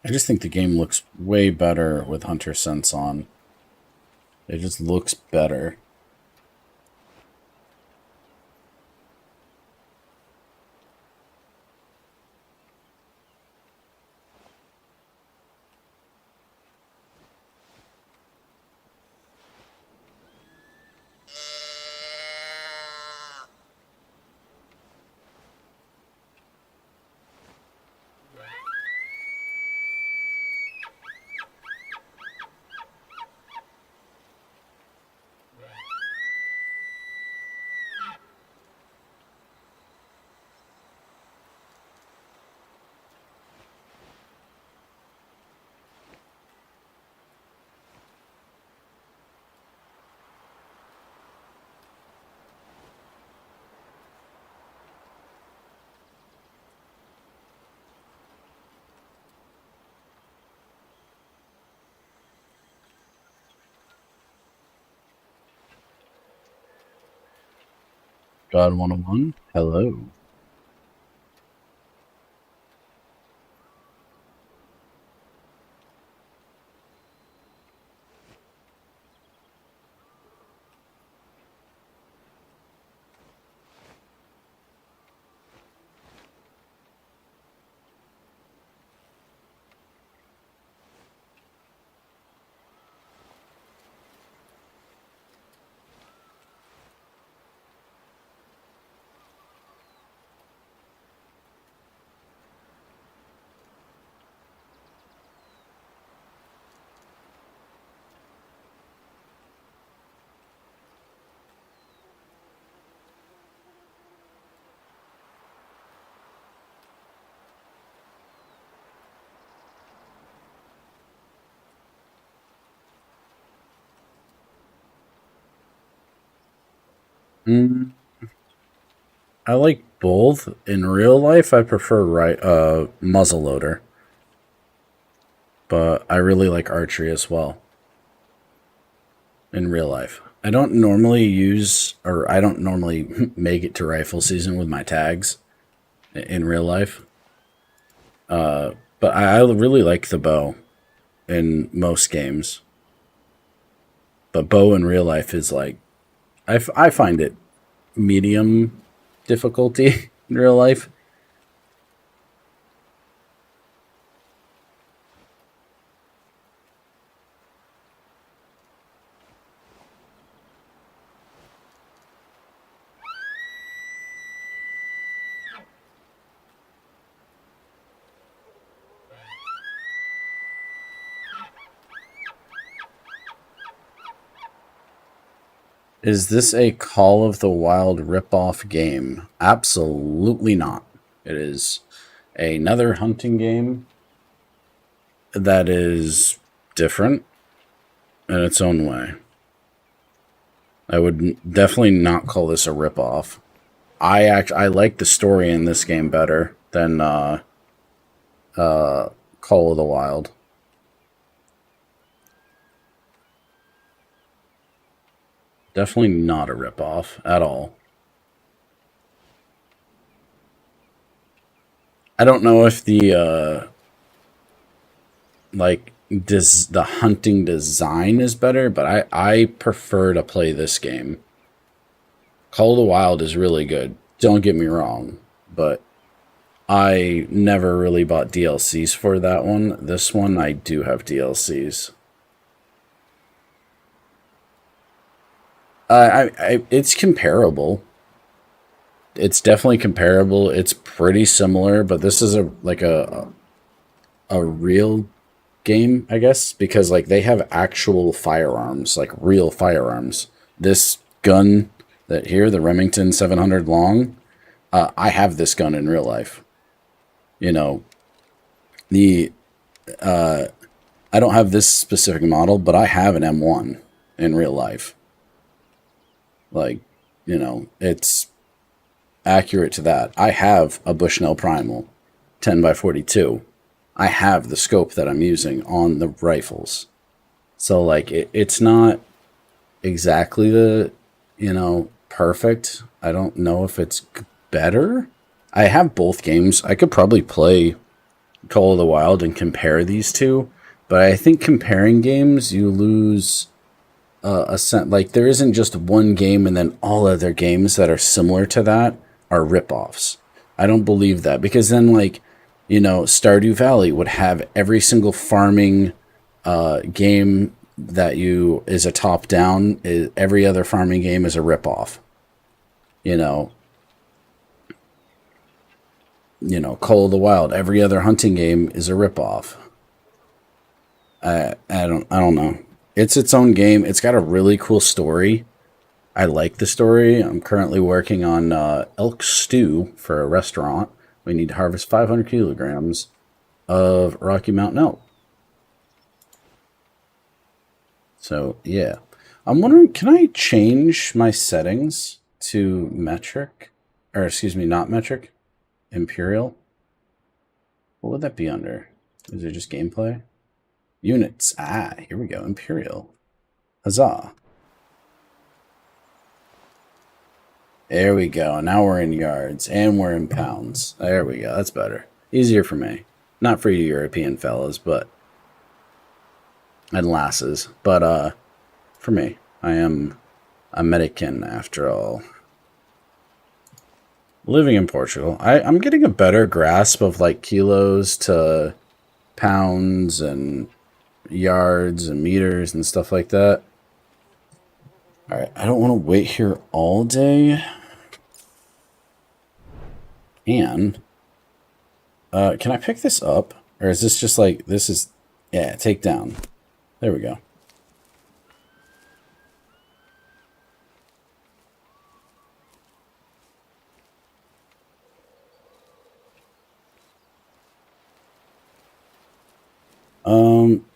I just think the game looks way better with Hunter Sense on. It just looks better. God 101, hello. I like both. In real life, I prefer muzzleloader, but I really like archery as well. In real life, I don't normally make it to rifle season with my tags in real life. But I really like the bow in most games. But bow in real life is like, I find it medium difficulty in real life. Is this a Call of the Wild ripoff game? Absolutely not. It is another hunting game that is different in its own way. I would definitely not call this a ripoff. I like the story in this game better than Call of the Wild. Definitely not a ripoff at all. I don't know if the the hunting design is better, but I prefer to play this game. Call of the Wild is really good. Don't get me wrong, but I never really bought DLCs for that one. This one I do have DLCs. It's comparable. It's definitely comparable. It's pretty similar, but this is a real game, I guess, because like they have actual firearms, like real firearms. This gun that here, the Remington 700 long, I have this gun in real life. You know, the I don't have this specific model, but I have an M1 in real life. Like, you know, it's accurate to that. I have a Bushnell Primal 10x42. I have the scope that I'm using on the rifles. So, like, it's not exactly the, you know, perfect. I don't know if it's better. I have both games. I could probably play Call of the Wild and compare these two, but I think comparing games, you lose a sense. Like, there isn't just one game and then all other games that are similar to that are ripoffs. I don't believe that, because then, like, Stardew Valley would have every single farming game that is a top down. Every other farming game is a ripoff. Call of the Wild, every other hunting game is a ripoff. I don't know. It's its own game. It's got a really cool story. I like the story. I'm currently working on elk stew for a restaurant. We need to harvest 500 kilograms of Rocky Mountain elk. So, yeah. I'm wondering, can I change my settings to metric? Or, excuse me, not metric. Imperial? What would that be under? Is it just gameplay? Units. Ah, here we go. Imperial. Huzzah. There we go. Now we're in yards. And we're in pounds. There we go. That's better. Easier for me. Not for you European fellas, but... and lasses. But, for me. I am American, after all. Living in Portugal. I'm getting a better grasp of, like, kilos to pounds and yards and meters and stuff like that. Alright, I don't want to wait here all day. And, can I pick this up? Or is this just like, this is, yeah, take down. There we go.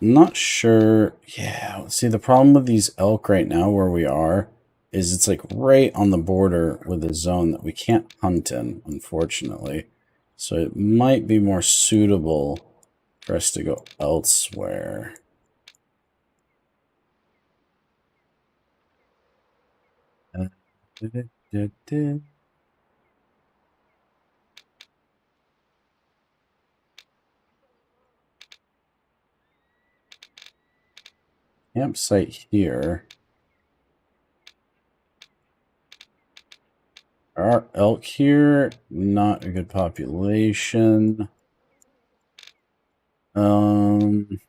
Not sure. Yeah, see, the problem with these elk right now where we are is it's like right on the border with a zone that we can't hunt in, unfortunately. So it might be more suitable for us to go elsewhere. Campsite here. Our elk here, not a good population. Could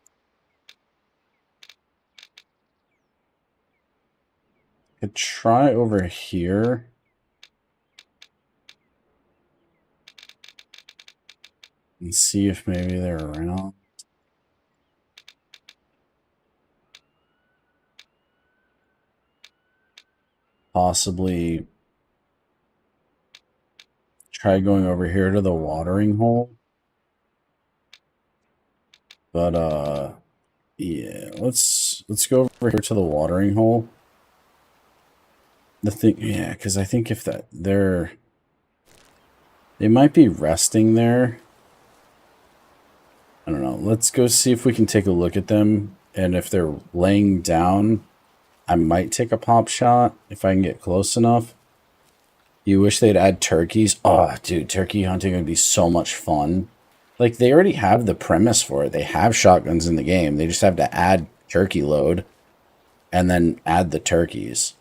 try over here. And see if maybe they're around. Possibly try going over here to the watering hole. But yeah, let's go over here to the watering hole. The thing, yeah, because I think if that they might be resting there. I don't know. Let's go see if we can take a look at them, and if they're laying down, I might take a pop shot if I can get close enough. You wish they'd add turkeys? Oh, dude, turkey hunting would be so much fun. Like, they already have the premise for it. They have shotguns in the game. They just have to add turkey load and then add the turkeys.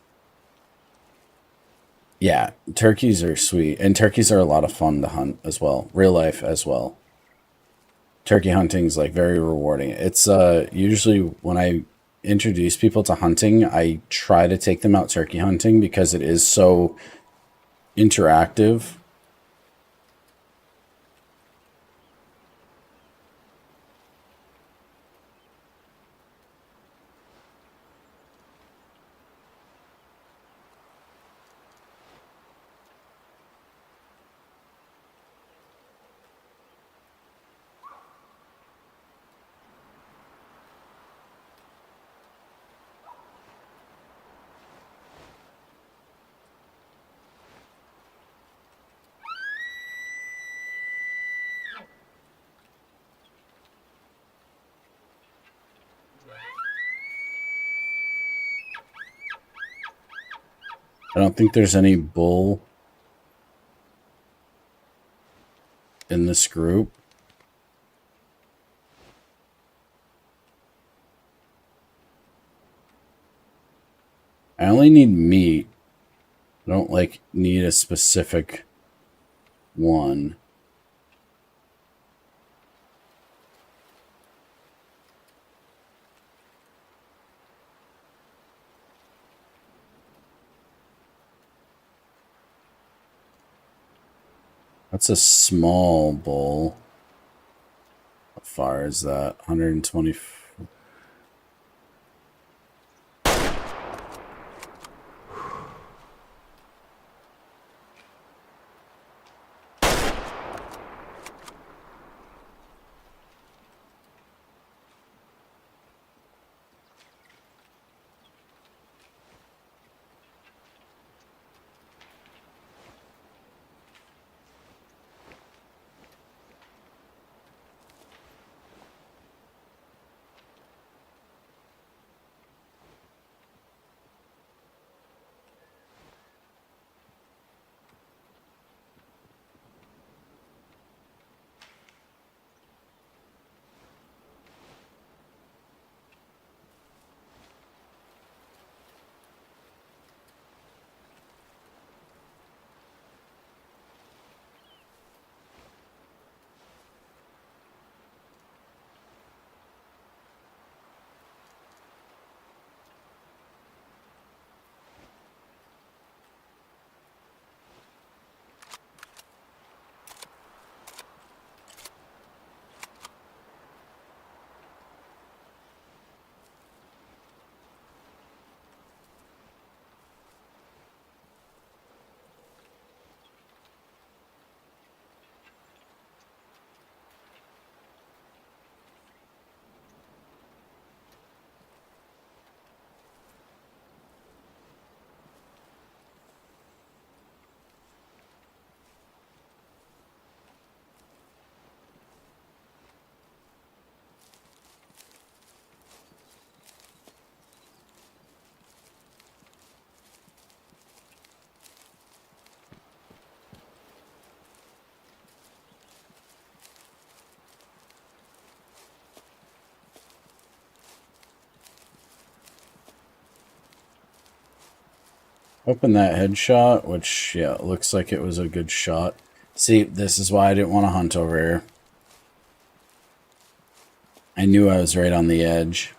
Yeah, turkeys are sweet. And turkeys are a lot of fun to hunt as well. Real life as well. Turkey hunting is, like, very rewarding. It's usually when I introduce people to hunting, I try to take them out turkey hunting because it is so interactive. I don't think there's any bull in this group. I only need meat. I don't like need a specific one. That's a small bowl. How far is that? 120. Open that headshot, which, yeah, looks like it was a good shot. See, this is why I didn't want to hunt over here. I knew I was right on the edge.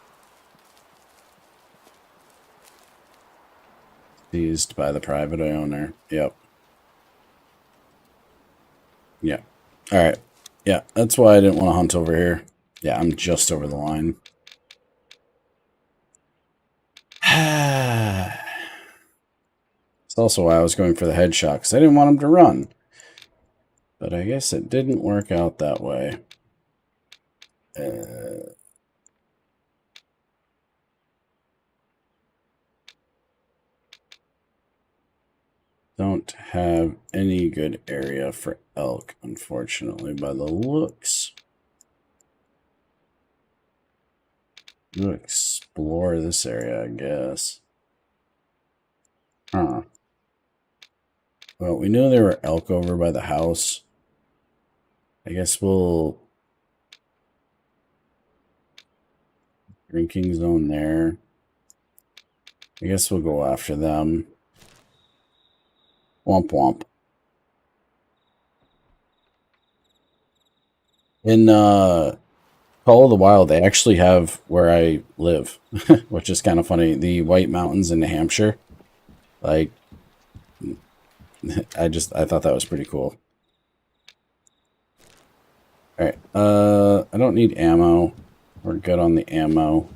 Seized by the private owner. Yep. Yeah. Alright. Yeah, that's why I didn't want to hunt over here. Yeah, I'm just over the line. It's also why I was going for the headshot, because I didn't want him to run. But I guess it didn't work out that way. Don't have any good area for elk, unfortunately, by the looks. We'll explore this area, I guess. Huh. Well, we knew there were elk over by the house. I guess we'll... Drinking zone there. I guess we'll go after them. Womp womp. In Call of the Wild, they actually have where I live, which is kind of funny. The White Mountains in New Hampshire. Like, I thought that was pretty cool. Alright, I don't need ammo. We're good on the ammo.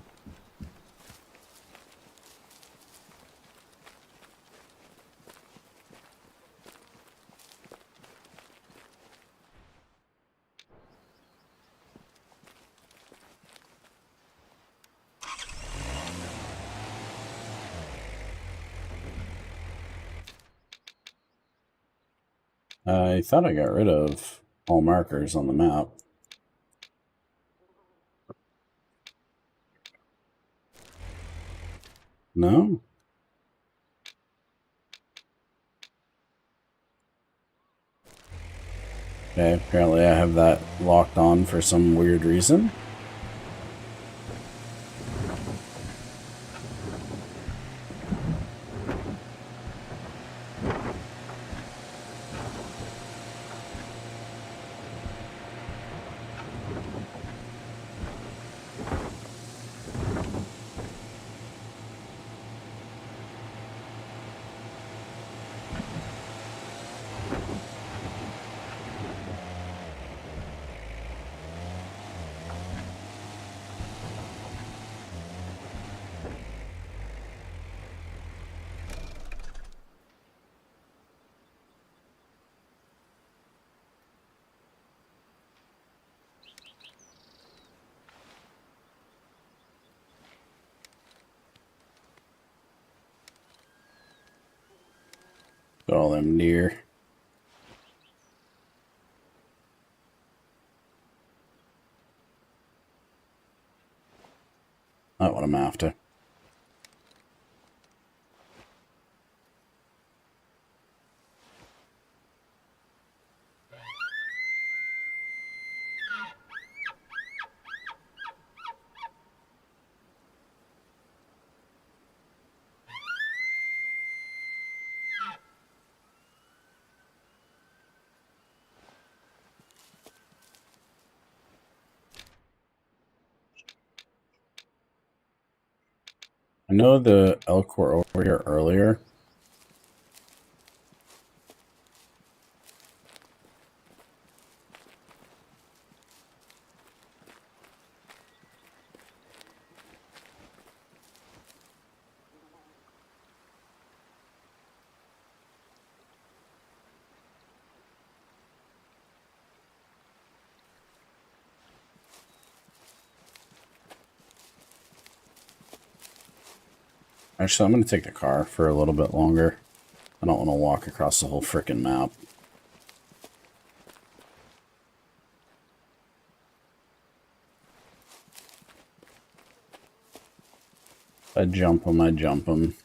I thought I got rid of all markers on the map. No? Okay, apparently I have that locked on for some weird reason. Got all them deer. Not what I'm after. I know the elk were over here earlier. Actually, I'm going to take the car for a little bit longer. I don't want to walk across the whole frickin' map. If I jump them, I jump them.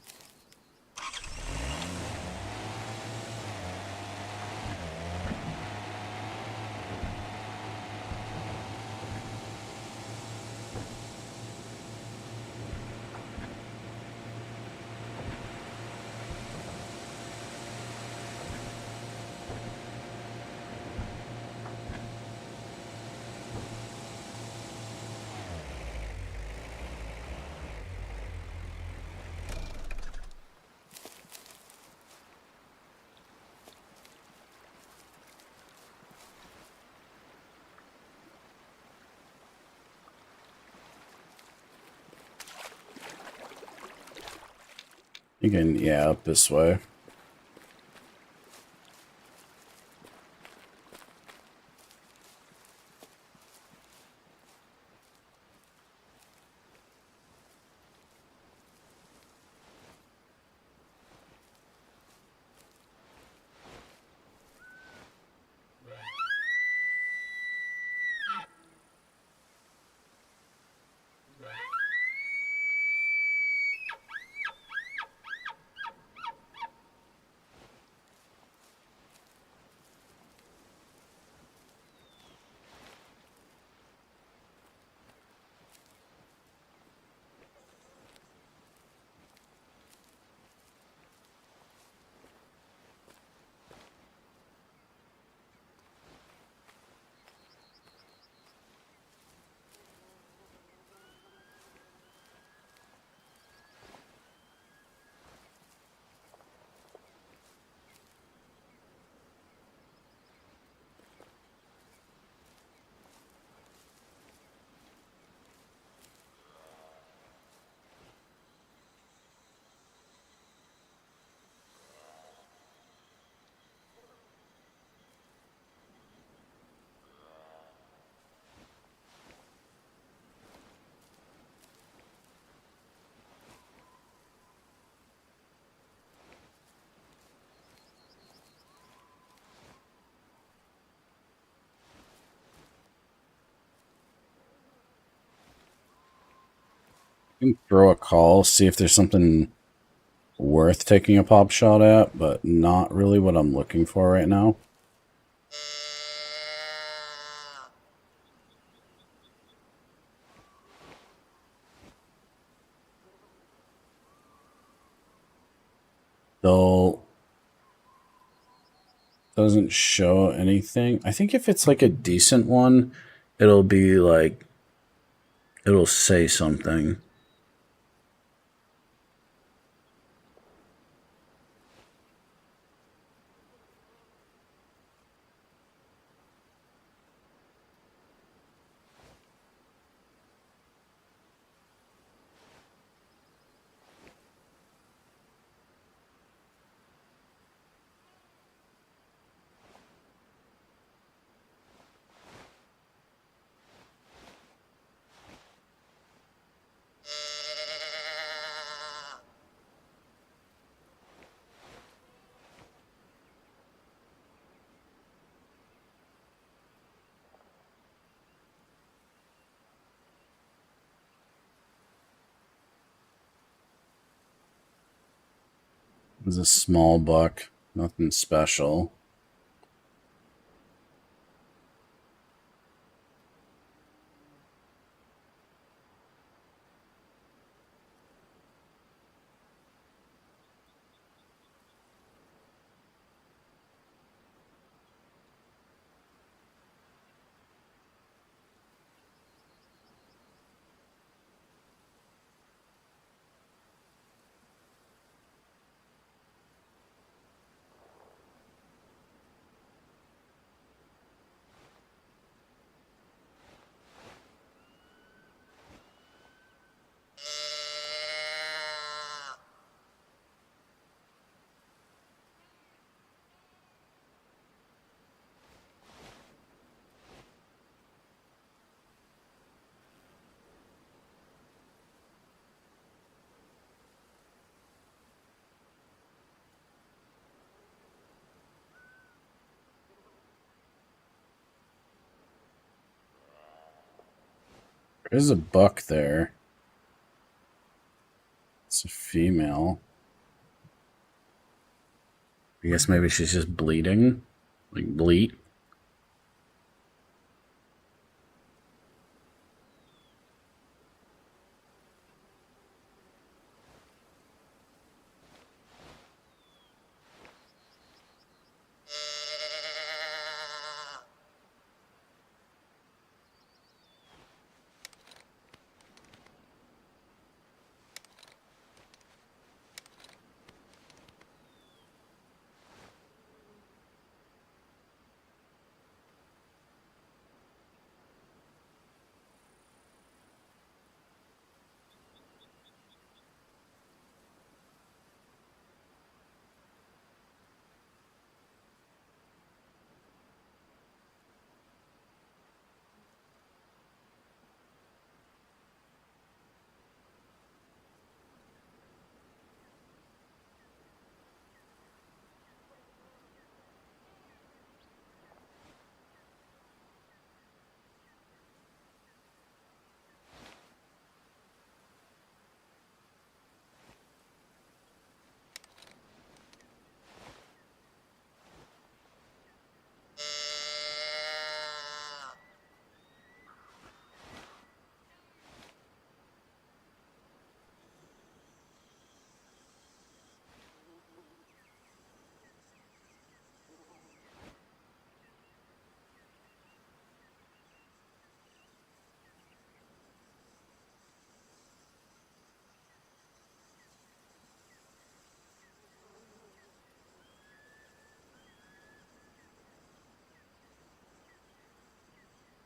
You can, yeah, up this way. You can throw a call, see if there's something worth taking a pop shot at, but not really what I'm looking for right now. Though doesn't show anything. I think if it's like a decent one, it'll be like it'll say something. It's a small buck. Nothing special. There's a buck there. It's a female. I guess maybe she's just bleeding. Like bleat.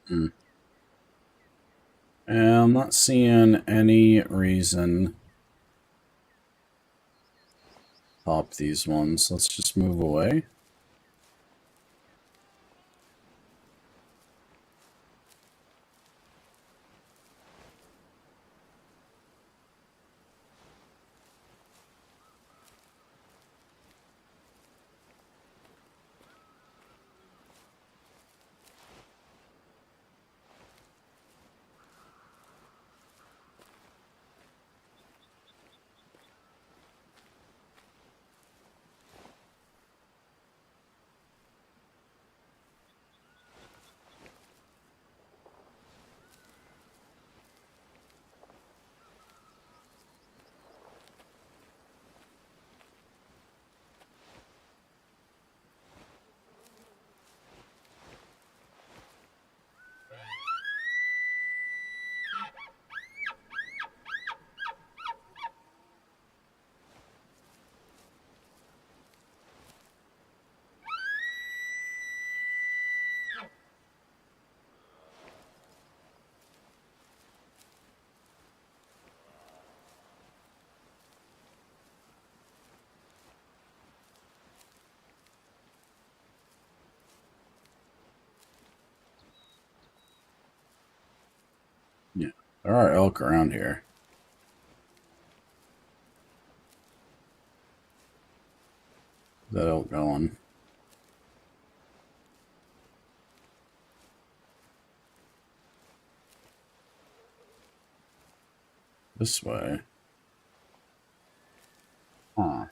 And I'm not seeing any reason. Pop these ones. Let's just move away. Yeah, there are elk around here. That elk going. This way. Huh.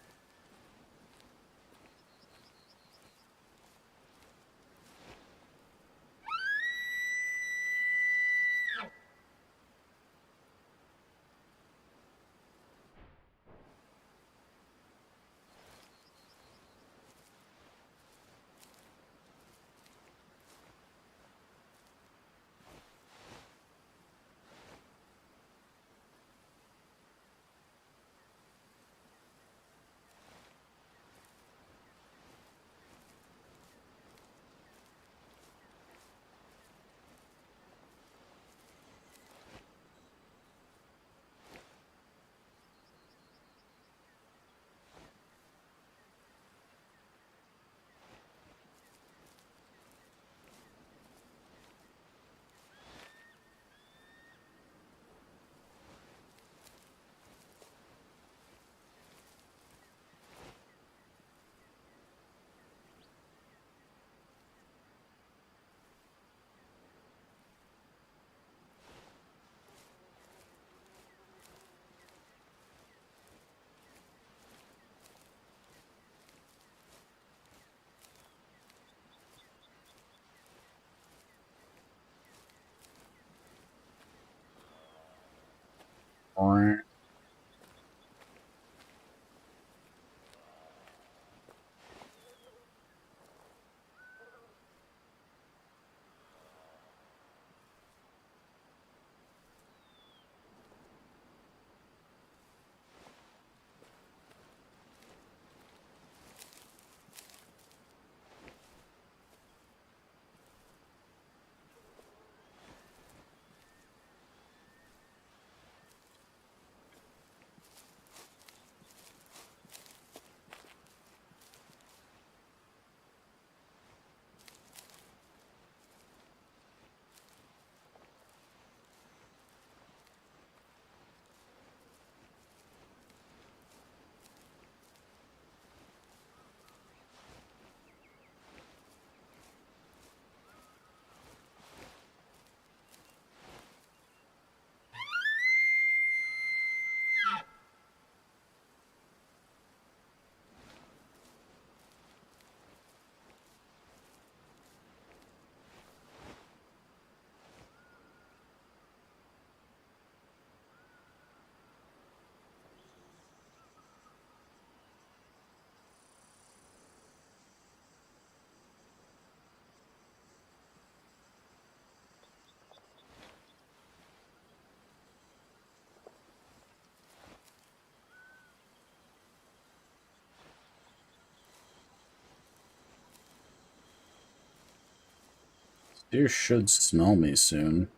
Deer should smell me soon.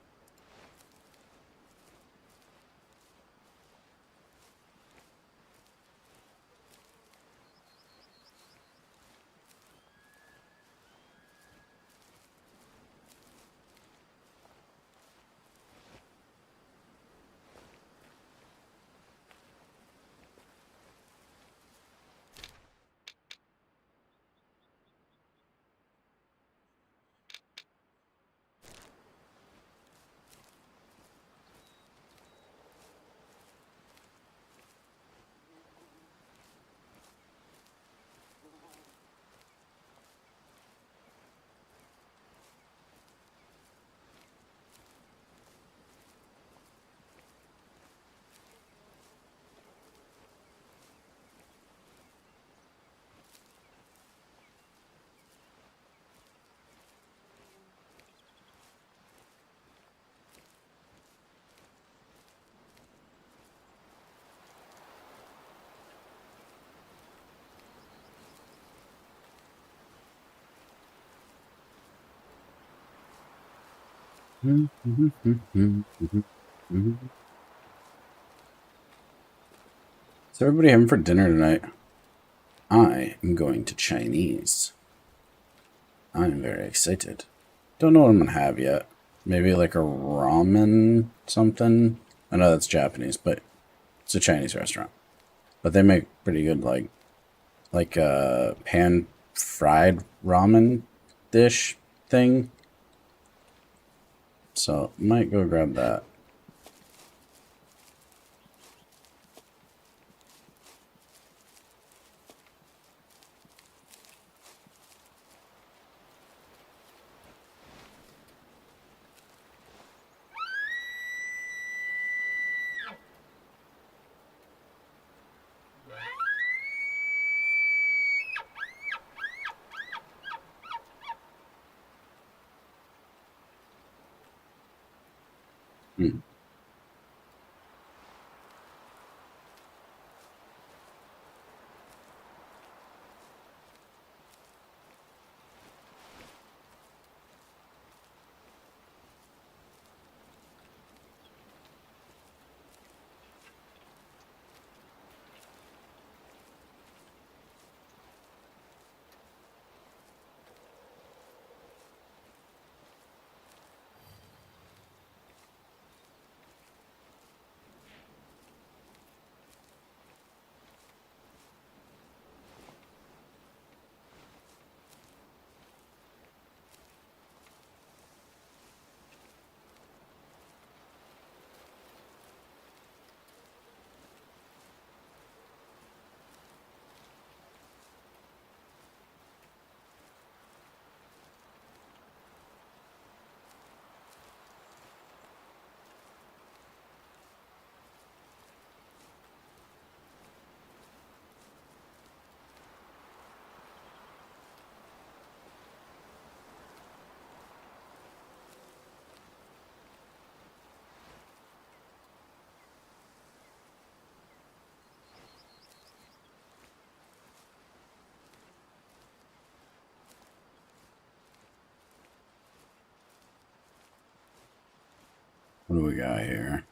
So everybody having for dinner tonight? I am going to Chinese. I'm very excited. Don't know what I'm gonna have yet. Maybe like a ramen something. I know that's Japanese, but it's a Chinese restaurant. But they make pretty good like pan fried ramen dish thing. So might go grab that. Hmm. What do we got here?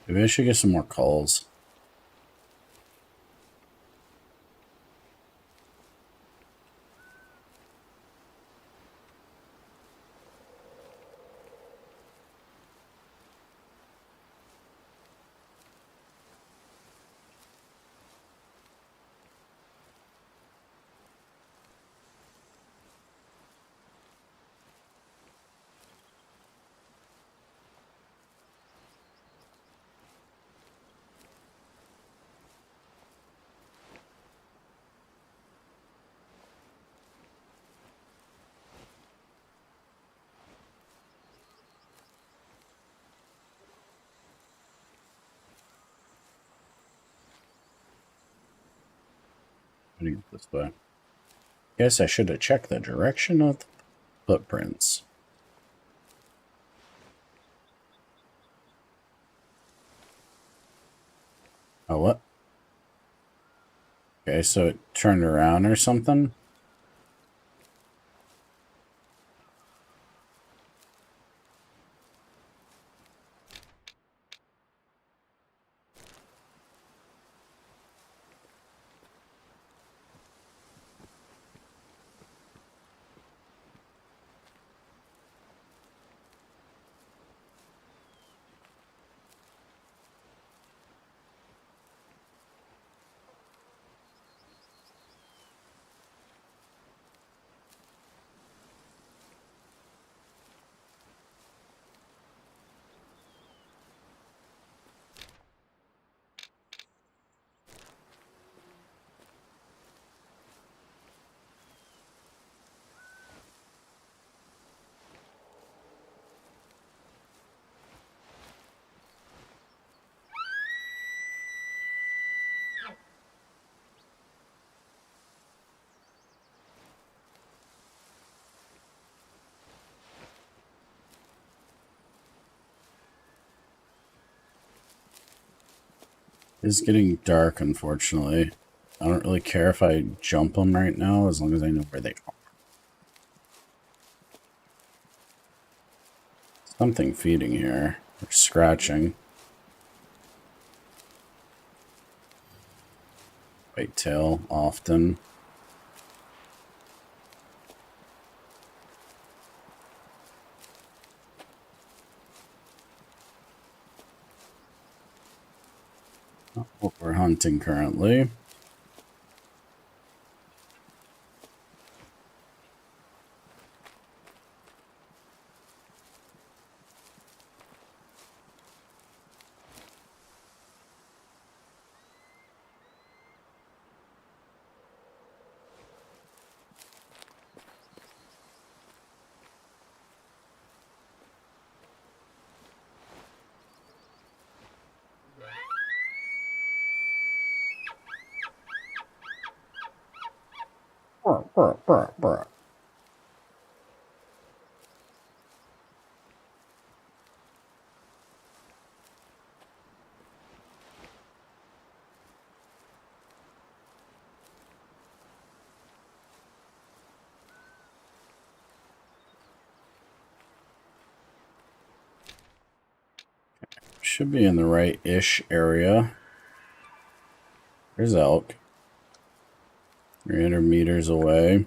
Maybe I should get some more calls. Heading this way. Guess I should have checked the direction of the footprints. Oh, what? Okay, so it turned around or something? It's getting dark, unfortunately. I don't really care if I jump them right now, as long as I know where they are. Something feeding here, or scratching. Whitetail, often. Not what we're hunting currently. Brr, brr, brr, brr. Should be in the right-ish area. There's elk. 300 meters away.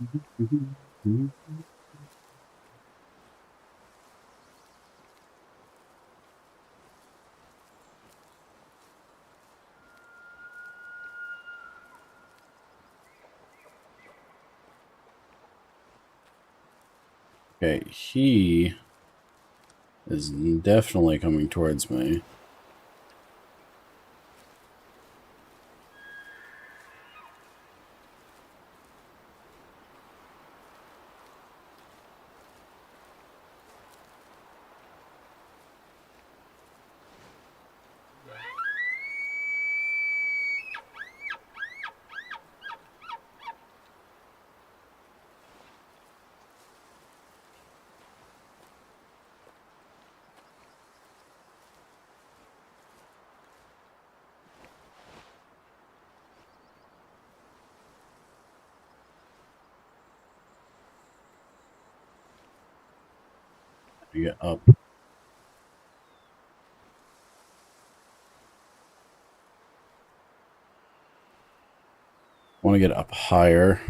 Okay, he is definitely coming towards me. You get up. Want to get up higher.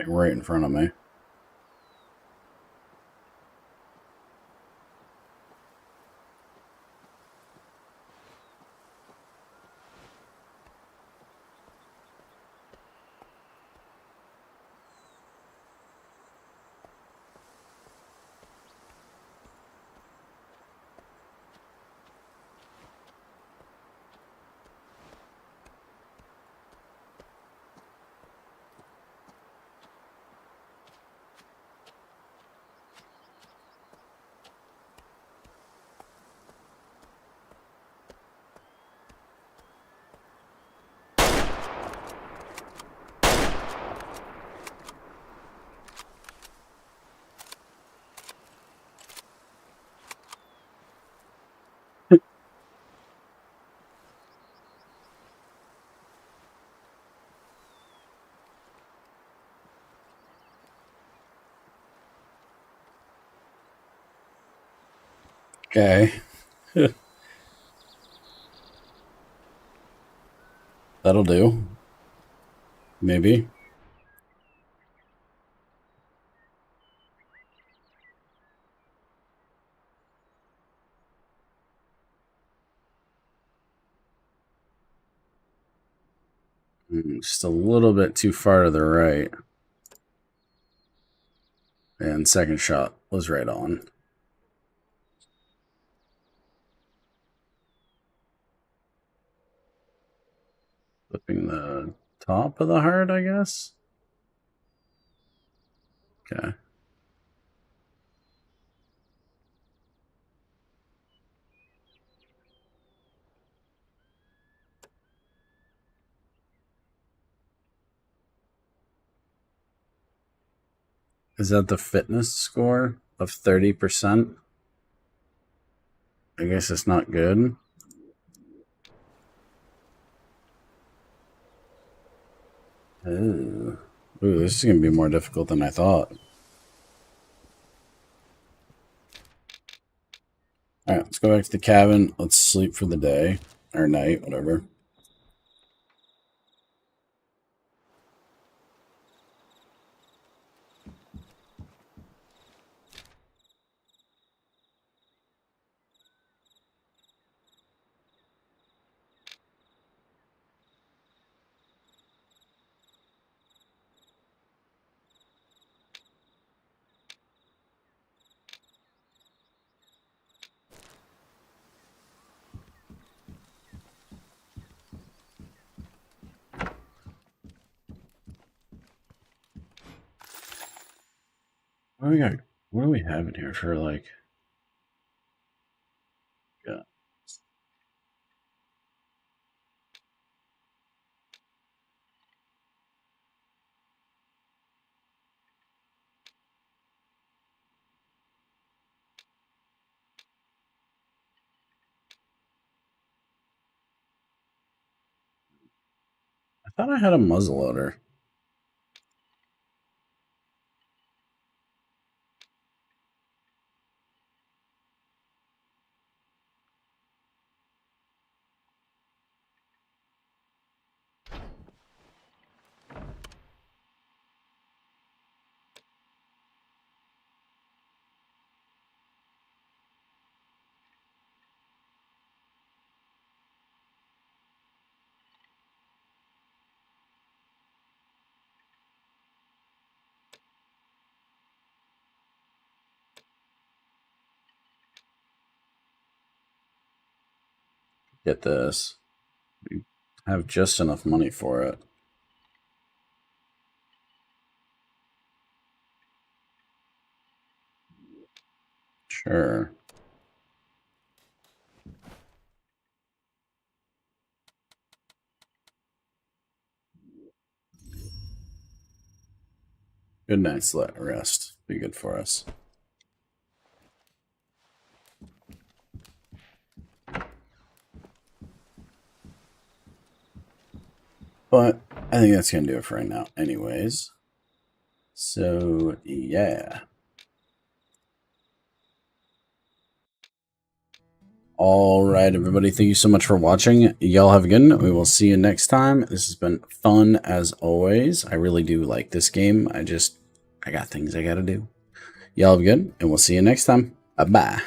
Like right in front of me. Okay. That'll do. Maybe. Just a little bit too far to the right. And second shot was right on. Flipping the top of the heart, I guess. Okay. Is that the fitness score of 30%? I guess it's not good. Ooh, this is going to be more difficult than I thought. Alright, let's go back to the cabin. Let's sleep for the day. Or night, whatever. What do we have in here for, like... Yeah. I thought I had a muzzleloader. Get this. We have just enough money for it. Sure. Good night's rest. Be good for us. But I think that's going to do it for right now anyways. So, yeah. All right, everybody. Thank you so much for watching. Y'all have a good one. We will see you next time. This has been fun as always. I really do like this game. I got things I got to do. Y'all have a good one, and we'll see you next time. Bye-bye.